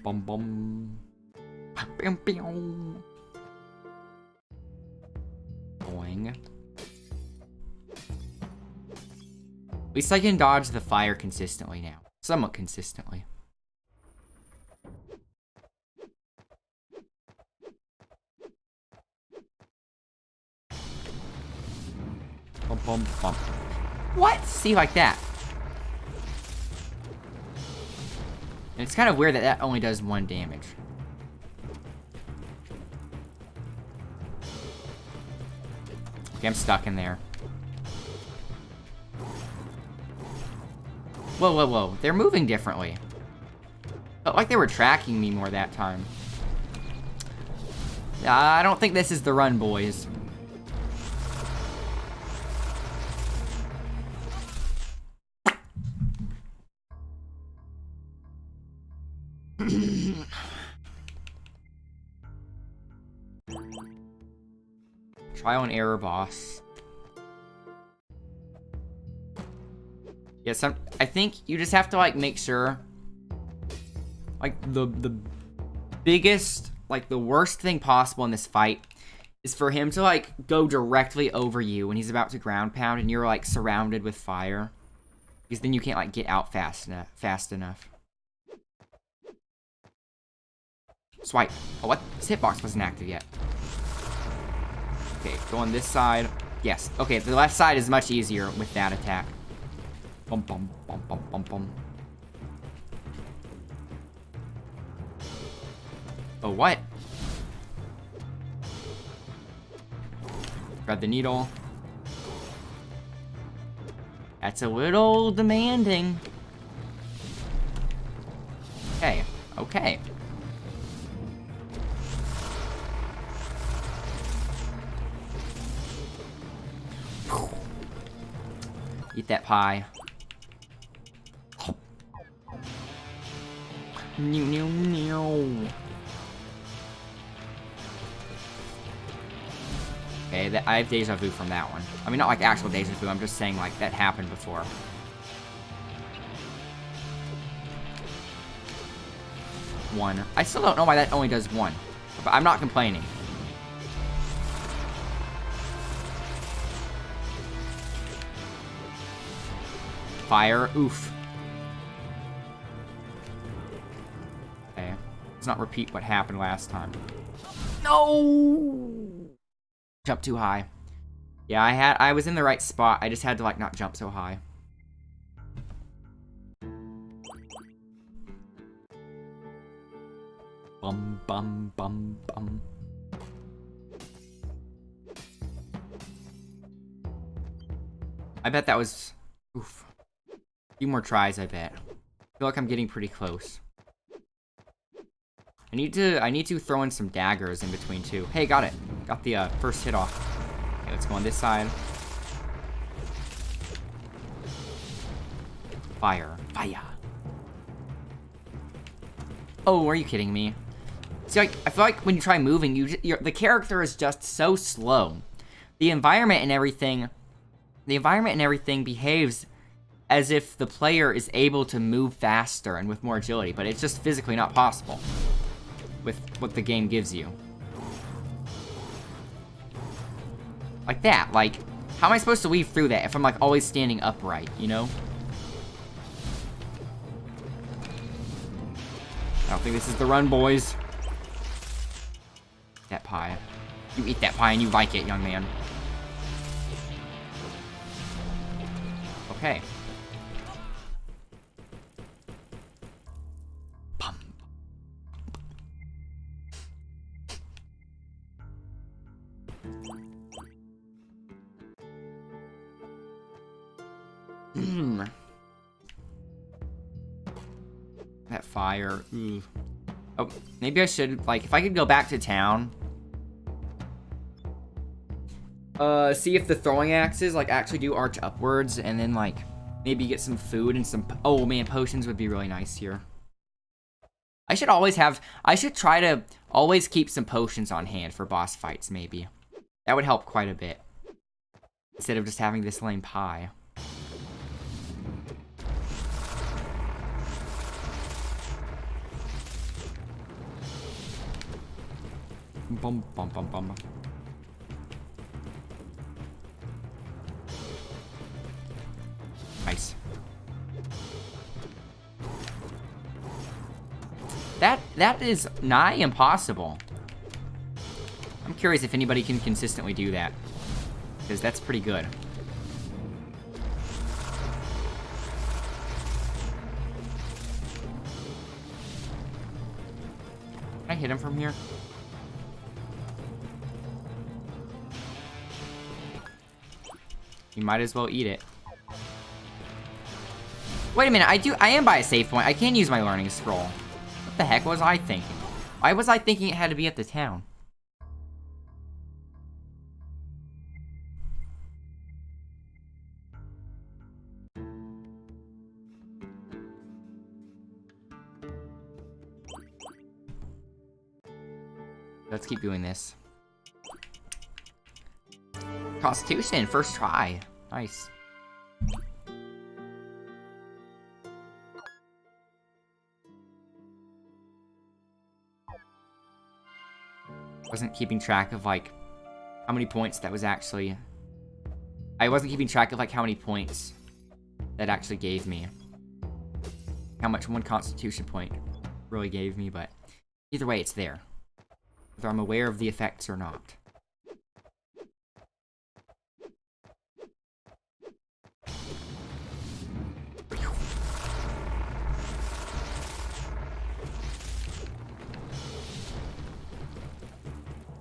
Bum bum. Bam bam. Boing. At least I can dodge the fire consistently now. Somewhat consistently. Bum, bum, bum. What? See, like that. And it's kind of weird that that only does 1 damage. Okay, I'm stuck in there. Whoa, whoa, whoa. They're moving differently. Felt like they were tracking me more that time. I don't think this is the run, boys. Trial and error boss. Yeah, I think you just have to like make sure like the biggest, like the worst thing possible in this fight is for him to like go directly over you when he's about to ground pound and you're like surrounded with fire. Because then you can't like get out fast enough. Swipe. Oh, what? This hitbox wasn't active yet. Okay, go on this side. Yes. Okay, the left side is much easier with that attack. Bum bum bum bum bum bum. Oh, what? Grab the needle. That's a little demanding. Okay. Okay. Eat that pie. Okay, I have deja vu from that one. I mean, not like actual deja vu, I'm just saying like that happened before. One. I still don't know why that only does one, but I'm not complaining. Fire. Oof. Okay. Let's not repeat what happened last time. No! Jump too high. Yeah, I was in the right spot. I just had to, like, not jump so high. Bum, bum, bum, bum. I bet that was... Oof. A few more tries, I bet. I feel like I'm getting pretty close. I need to throw in some daggers in between, too. Hey, got it. Got the first hit off. Okay, let's go on this side. Fire. Fire. Oh, are you kidding me? See, like, I feel like when you try moving, the character is just so slow. The environment and everything behaves as if the player is able to move faster and with more agility, but it's just physically not possible with what the game gives you. Like that, like, how am I supposed to weave through that if I'm, like, always standing upright, you know? I don't think this is the run, boys. That pie. You eat that pie and you like it, young man. Okay. Pum. That fire. Ooh. Oh, maybe I should, like, if I could go back to town. See if the throwing axes, like, actually do arch upwards, and then, like, maybe get some food and some, oh man, potions would be really nice here. I should try to always keep some potions on hand for boss fights, maybe. That would help quite a bit. Instead of just having this lame pie. Bum, bum, bum, bum. Nice. That is nigh impossible. I'm curious if anybody can consistently do that, because that's pretty good. Can I hit him from here? You might as well eat it. Wait a minute, I am by a save point. I can't use my learning scroll. What the heck was I thinking? Why was I thinking it had to be at the town? Let's keep doing this. Constitution, first try. Nice. Wasn't keeping track of, like, how many points that was actually... I wasn't keeping track of, like, how many points that actually gave me. How much one Constitution point really gave me, but either way, it's there. Whether I'm aware of the effects or not.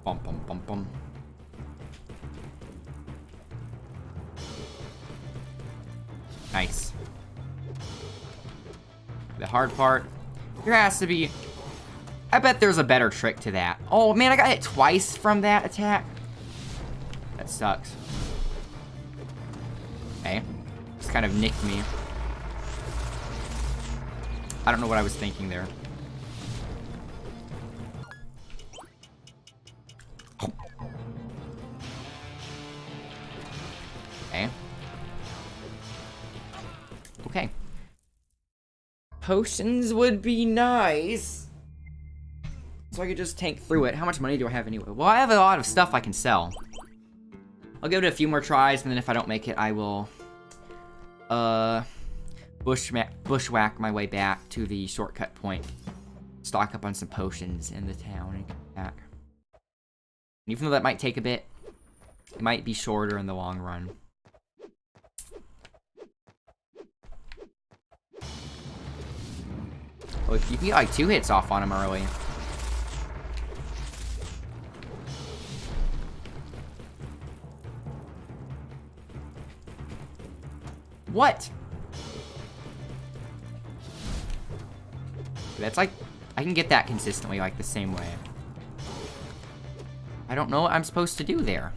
Bum, bum, bum, bum. Nice. The hard part, there has to be... I bet there's a better trick to that. Oh, man, I got hit twice from that attack. That sucks. Okay. Just kind of nicked me. I don't know what I was thinking there. Okay. Okay. Potions would be nice. So I could just tank through it. How much money do I have anyway? Well, I have a lot of stuff I can sell. I'll give it a few more tries, and then if I don't make it, I will, bushwhack my way back to the shortcut point. Stock up on some potions in the town and come back. And even though that might take a bit, it might be shorter in the long run. Well, you can get like 2 hits off on him early. What? That's like, I can get that consistently like the same way. I don't know what I'm supposed to do there.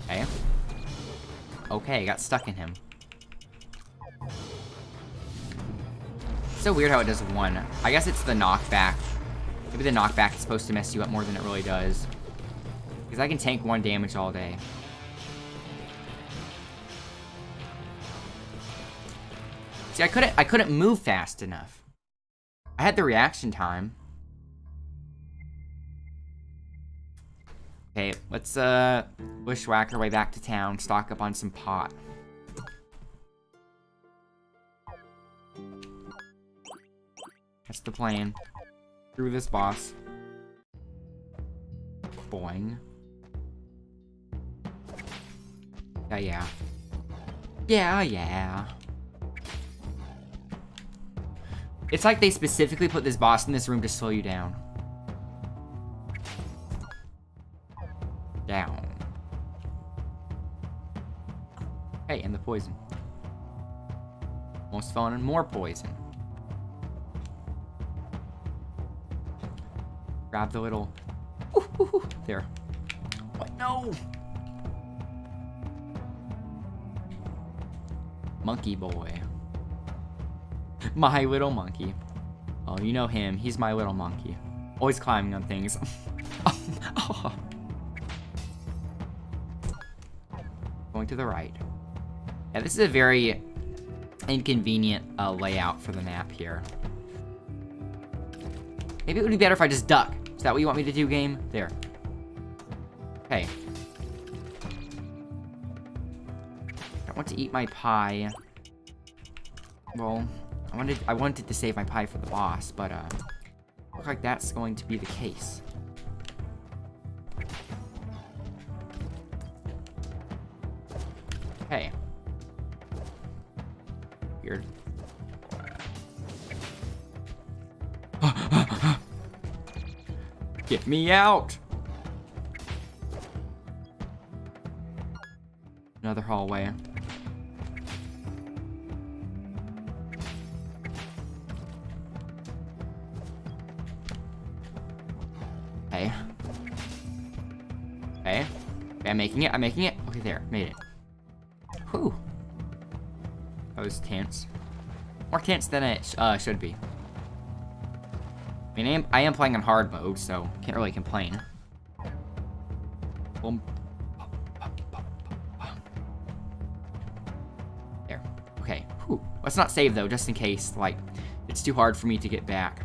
Okay. Okay, got stuck in him. So weird how it does 1. I guess it's the knockback. Maybe the knockback is supposed to mess you up more than it really does. Because I can tank 1 damage all day. See, I couldn't move fast enough. I had the reaction time. Okay, let's bushwhack our way back to town, stock up on some pot. That's the plan. Through this boss. Boing. Yeah. Yeah. It's like they specifically put this boss in this room to slow you down. Down. Hey, and the poison. Almost fallen in more poison. Grab the little... Ooh, there. What? No! Monkey boy. My little monkey. Oh, you know him. He's my little monkey. Always climbing on things. Oh. Going to the right. Yeah, this is a very inconvenient layout for the map here. Maybe it would be better if I just duck. Is that what you want me to do, game? There. Okay. I want to eat my pie. Well, I wanted to save my pie for the boss, but looks like that's going to be the case. Okay. Weird. Get me out! Another hallway. Okay. Okay, I'm making it. Okay, there. Made it. Whew. That was tense. More tense than it should be. I mean, I am playing on hard mode, so can't really complain. Boom. There. Okay. Whew. Let's not save, though, just in case, like, it's too hard for me to get back.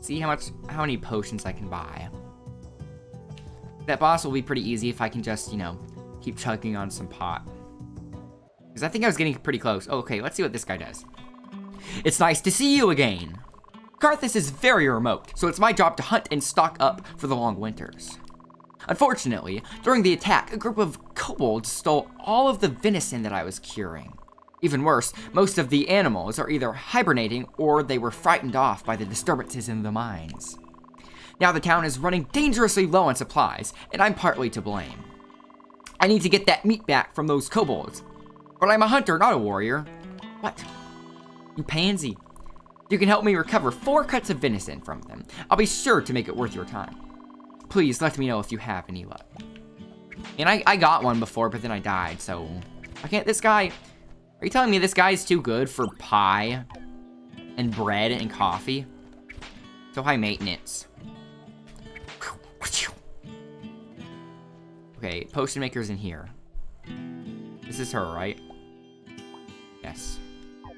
See how many potions I can buy. That boss will be pretty easy if I can just, you know, keep chugging on some pot. Because I think I was getting pretty close. Oh, okay, let's see what this guy does. It's nice to see you again. Karthus is very remote, so it's my job to hunt and stock up for the long winters. Unfortunately, during the attack, a group of kobolds stole all of the venison that I was curing. Even worse, most of the animals are either hibernating or they were frightened off by the disturbances in the mines. Now the town is running dangerously low on supplies, and I'm partly to blame. I need to get that meat back from those kobolds. But I'm a hunter, not a warrior. What? You pansy. You can help me recover 4 cuts of venison from them. I'll be sure to make it worth your time. Please let me know if you have any luck. And I got one before, but then I died, so... I can't... This guy... Are you telling me this guy is too good for pie and bread and coffee? So high maintenance. Okay, potion maker's in here. This is her, right? Yes.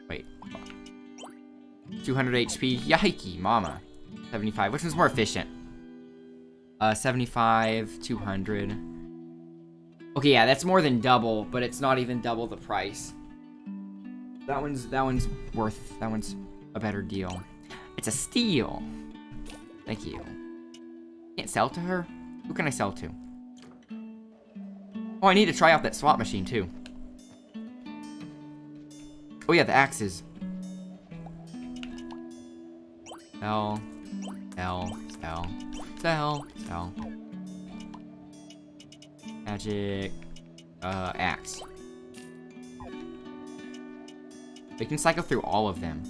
Wait. 200 HP. Yikey, mama. 75. Which one's more efficient? 75, 200. Okay, yeah, that's more than double, but it's not even double the price. That one's worth. That one's a better deal. It's a steal. Thank you. Can't sell to her? Who can I sell to? Oh, I need to try out that swap machine too. Oh yeah, the axes. Sell. Magic. Axe. We can cycle through all of them.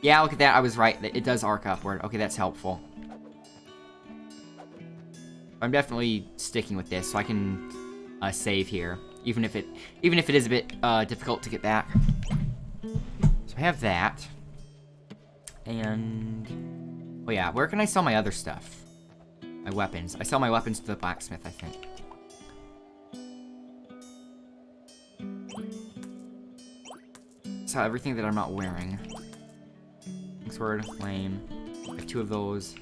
Yeah, look at that. I was right. It does arc upward. Okay, that's helpful. I'm definitely sticking with this, so I can save here, even if it is a bit difficult to get back. So I have that, and oh yeah, where can I sell my other stuff? My weapons. I sell my weapons to the blacksmith, I think. Sell everything that I'm not wearing. Sword, flame. I have 2 of those.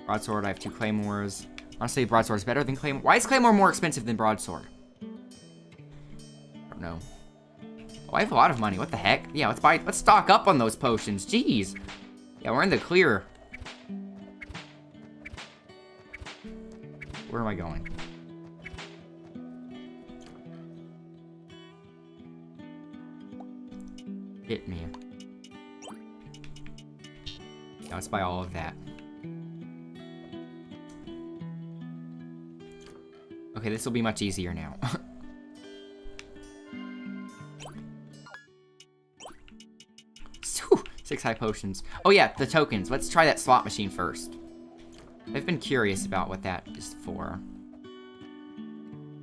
Broadsword, I have 2 claymores. Honestly, broadsword is better than claymore. Why is claymore more expensive than broadsword? I don't know. Oh, I have a lot of money. What the heck? Yeah, let's stock up on those potions. Jeez. Yeah, we're in the clear. Where am I going? Hit me. Yeah, let's buy all of that. Okay, this will be much easier now. 6 high potions. Oh yeah, the tokens. Let's try that slot machine first. I've been curious about what that is for.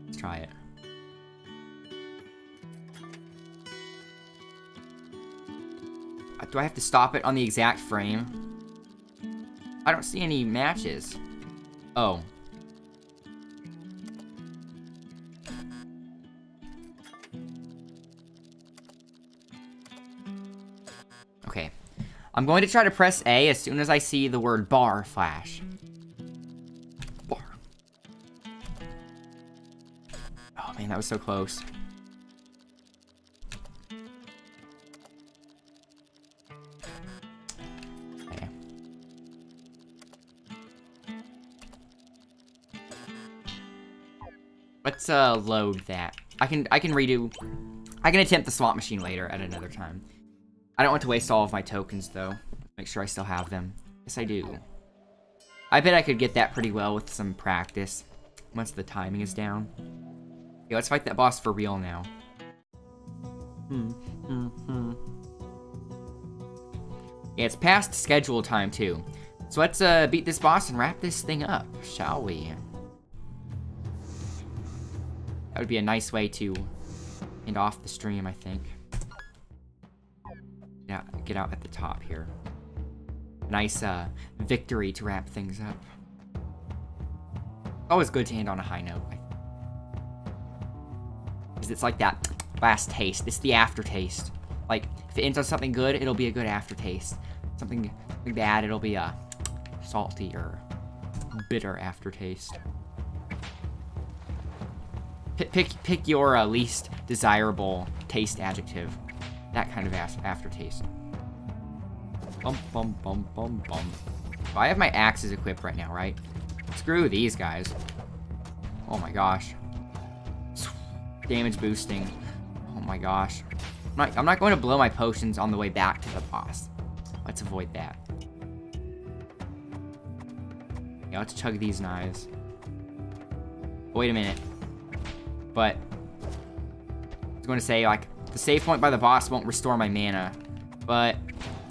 Let's try it. Do I have to stop it on the exact frame? I don't see any matches. Oh. Okay. I'm going to try to press A as soon as I see the word bar flash. Bar. Oh man, that was so close. Okay. Let's load that. I can attempt the slot machine later at another time. I don't want to waste all of my tokens, though. Make sure I still have them. Yes, I do. I bet I could get that pretty well with some practice, once the timing is down. Okay, let's fight that boss for real now. Yeah, it's past schedule time, too. So let's beat this boss and wrap this thing up, shall we? That would be a nice way to end off the stream, I think. Yeah, get out at the top here. Nice victory to wrap things up. Always good to end on a high note. Because it's like that last taste. It's the aftertaste. Like, if it ends on something good, it'll be a good aftertaste. Something bad, it'll be a salty or bitter aftertaste. Pick your least desirable taste adjective. That kind of aftertaste. Bum, bum, bum, bum, bum. Well, I have my axes equipped right now, right? Screw these guys. Oh my gosh. Damage boosting. Oh my gosh. I'm not going to blow my potions on the way back to the boss. Let's avoid that. Yeah, let's chug these knives. Wait a minute. But I was going to say, like, the save point by the boss won't restore my mana, but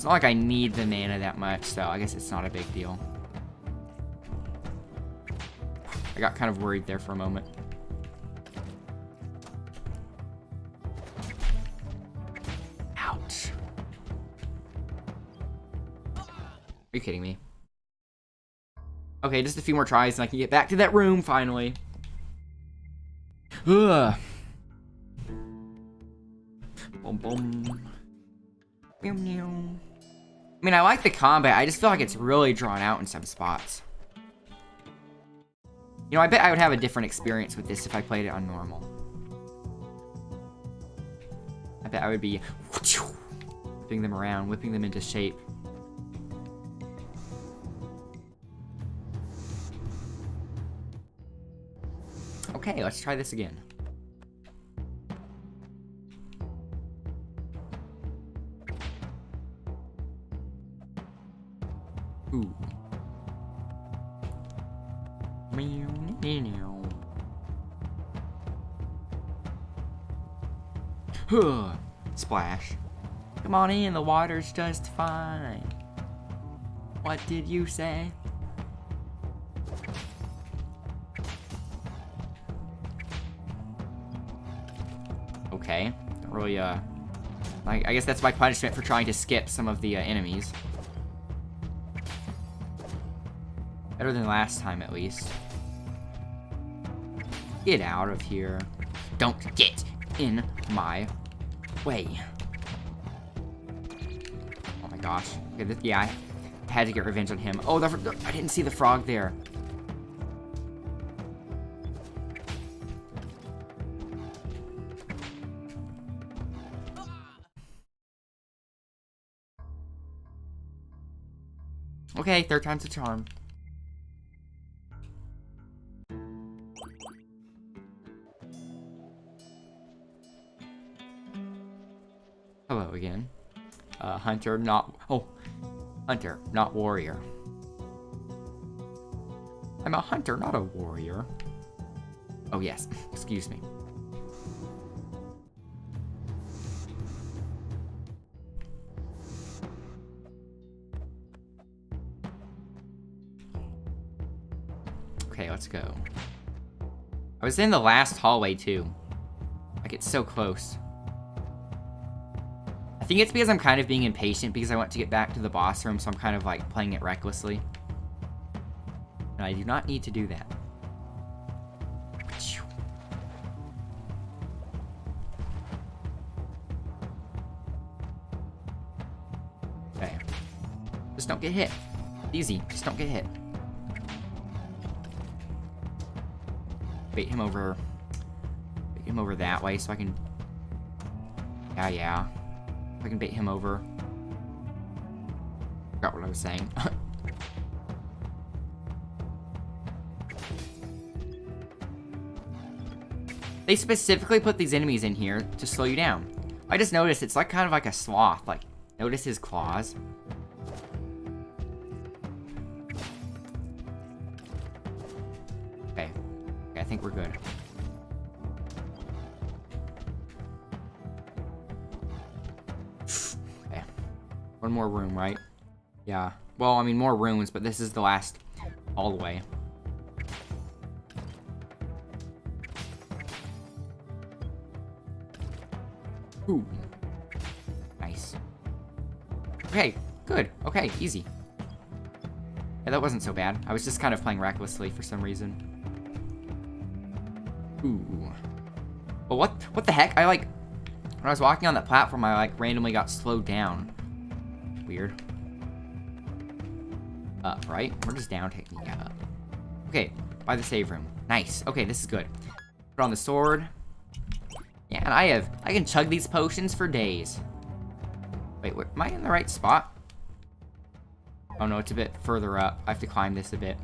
It's not like I need the mana that much, so I guess it's not a big deal. I got kind of worried there for a moment. Ouch. Are you kidding me? Okay, just a few more tries and I can get back to that room finally. Ugh. Boom, boom. Meow, meow. I mean, I like the combat. I just feel like it's really drawn out in some spots. You know, I bet I would have a different experience with this if I played it on normal. I bet I would be whipping them around, whipping them into shape. Okay, let's try this again. Ooh. Splash. Come on in, the water's just fine. What did you say? Okay. Don't really, I guess that's my punishment for trying to skip some of the enemies. Better than last time, at least. Get out of here. Don't get in my way. Oh my gosh. Okay, yeah, I had to get revenge on him. Oh, I didn't see the frog there. Okay, third time's a charm. Hello again. Hunter, not... Oh. Hunter, not warrior. I'm a hunter, not a warrior. Oh, yes. Excuse me. Okay, let's go. I was in the last hallway, too. Like, it's so close. I think it's because I'm kind of being impatient because I want to get back to the boss room, so I'm kind of, like, playing it recklessly. And I do not need to do that. Okay. Just don't get hit. Easy. Just don't get hit. Bait him over that way so I can... Yeah. I can bait him over. Forgot what I was saying. They specifically put these enemies in here to slow you down. I just noticed it's like kind of like a sloth. Like, notice his claws. Okay, I think we're good. One more room, right? Yeah. Well, I mean, more rooms, but this is the last all the way. Ooh. Nice. Okay, good. Okay, easy. Yeah, that wasn't so bad. I was just kind of playing recklessly for some reason. Ooh. But what the heck? When I was walking on that platform, I, randomly got slowed down. Weird. Up, right? We're just down taking it up. Okay, by the save room. Nice. Okay, this is good. Put on the sword. Yeah, and I can chug these potions for days. Wait, am I in the right spot? Oh no, it's a bit further up. I have to climb this a bit.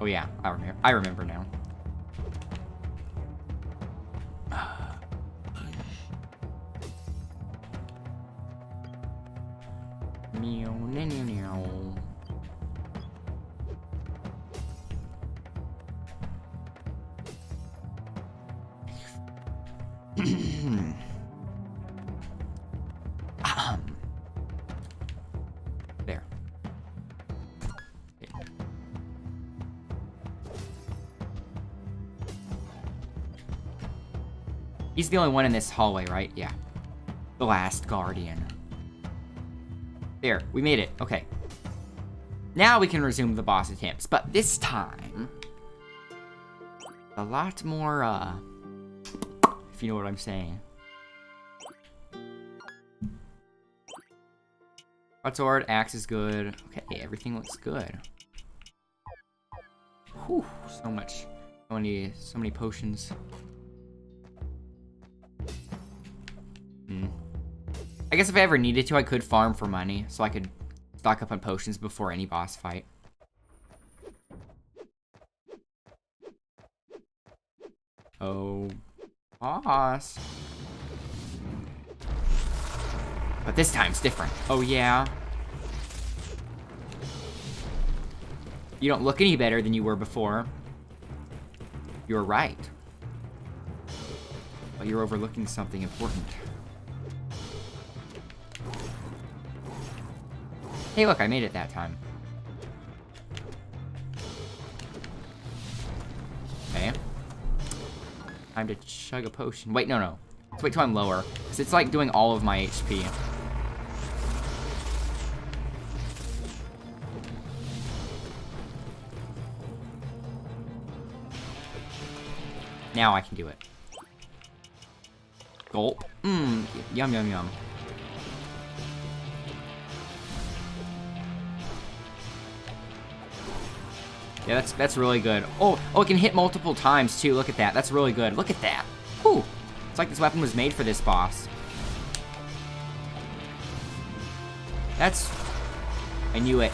Oh yeah, I remember now. Meow, meow, meow, meow. He's the only one in this hallway, right? Yeah. The last guardian. There, we made it. Okay. Now we can resume the boss attempts, but this time a lot more, if you know what I'm saying. Sword, axe is good. Okay, everything looks good. Whew, so much. So many potions. I guess if I ever needed to, I could farm for money, so I could stock up on potions before any boss fight. Oh, boss. But this time's different. Oh, yeah. You don't look any better than you were before. You're right. But you're overlooking something important. Hey, look, I made it that time. Okay. Time to chug a potion. Wait, no. Let's wait till I'm lower. Because it's like doing all of my HP. Now I can do it. Gulp. Mmm. Yum, yum, yum. Yeah, that's really good. Oh, it can hit multiple times, too. Look at that. That's really good. Look at that. Whew. It's like this weapon was made for this boss. I knew it.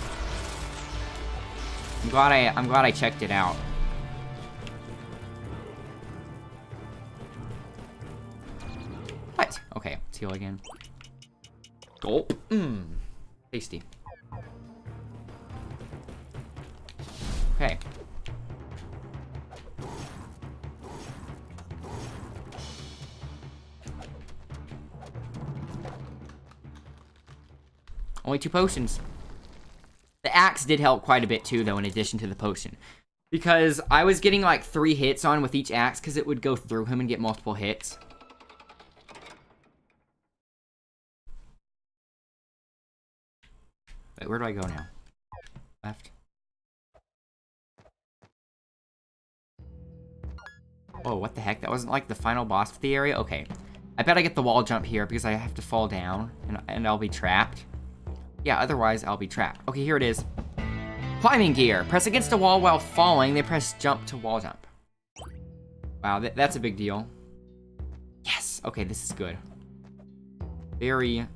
I'm glad I checked it out. What? Okay, let's heal again. Gulp. Mmm. Tasty. Okay. Only 2 potions. The axe did help quite a bit too, though, in addition to the potion. Because I was getting like 3 hits on with each axe, because it would go through him and get multiple hits. Wait, where do I go now? Left. Oh, what the heck? That wasn't like the final boss of the area? Okay. I bet I get the wall jump here because I have to fall down and I'll be trapped. Yeah, otherwise I'll be trapped. Okay, here it is. Climbing gear. Press against a wall while falling, then press jump to wall jump. Wow, that's a big deal. Yes! Okay, this is good. Very...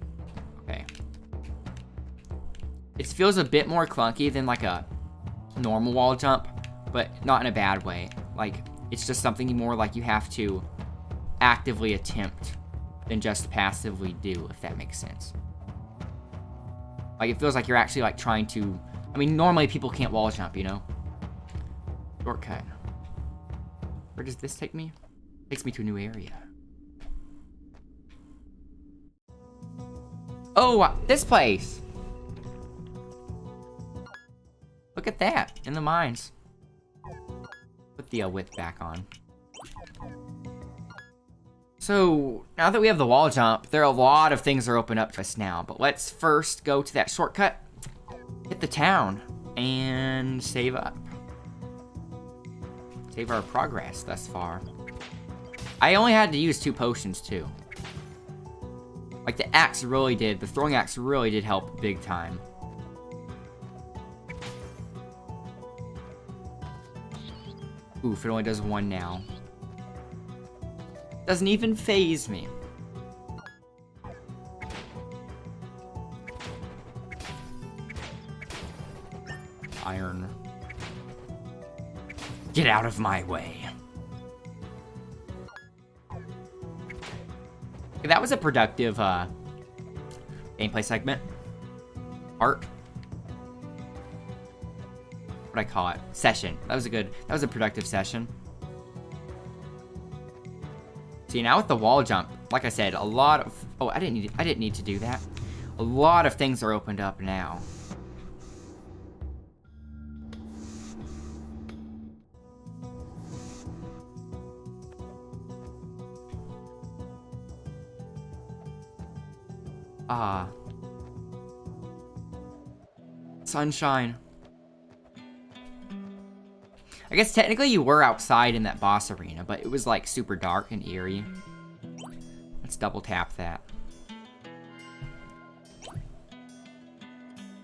Okay. It feels a bit more clunky than like a normal wall jump, but not in a bad way. Like, it's just something more like you have to actively attempt than just passively do, if that makes sense. Like, it feels like you're actually, like, trying to... I mean, normally people can't wall jump, you know? Shortcut. Where does this take me? It takes me to a new area. Oh, this place! Look at that, in the mines. Put the width back on. So, now that we have the wall jump, there are a lot of things that are open up to us now. But let's first go to that shortcut, hit the town, and save up. Save our progress thus far. I only had to use 2 potions, too. Like, the axe really did, the throwing axe really did help big time. Oof, it only does 1 now. Doesn't even faze me. Iron. Get out of my way. Okay, that was a productive gameplay segment. Art. What I call it? Session. That was a productive session. See, now with the wall jump, like I said, a lot of... Oh, I didn't need to do that. A lot of things are opened up now. Ah. Sunshine. I guess technically you were outside in that boss arena, but it was like super dark and eerie. Let's double tap that.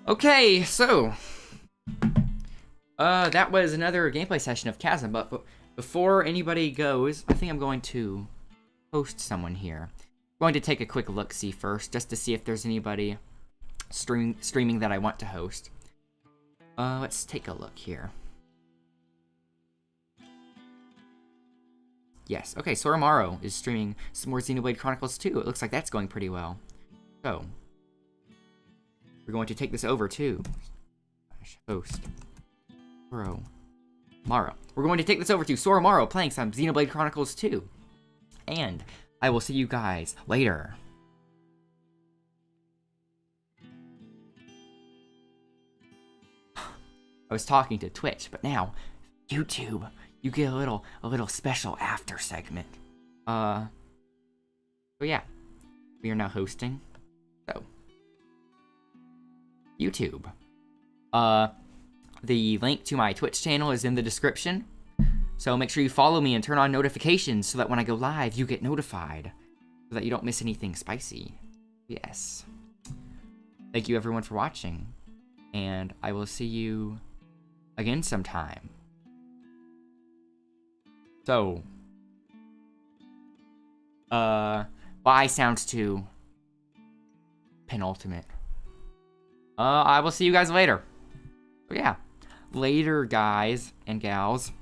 Okay, so that was another gameplay session of Chasm, but before anybody goes, I think I'm going to host someone here. I'm going to take a quick look-see first, just to see if there's anybody streaming that I want to host. Let's take a look here. Yes, okay, Soramaru is streaming some more Xenoblade Chronicles 2. It looks like that's going pretty well. So, we're going to take this over to host Soramaru. We're going to take this over to Soramaru playing some Xenoblade Chronicles 2. And I will see you guys later. I was talking to Twitch, but now YouTube, you get a little special after segment. So yeah, we are now hosting. So YouTube. The link to my Twitch channel is in the description. So make sure you follow me and turn on notifications so that when I go live, you get notified. So that you don't miss anything spicy. Yes. Thank you everyone for watching. And I will see you again sometime. So, bye sounds too penultimate. I will see you guys later. So yeah, later guys and gals.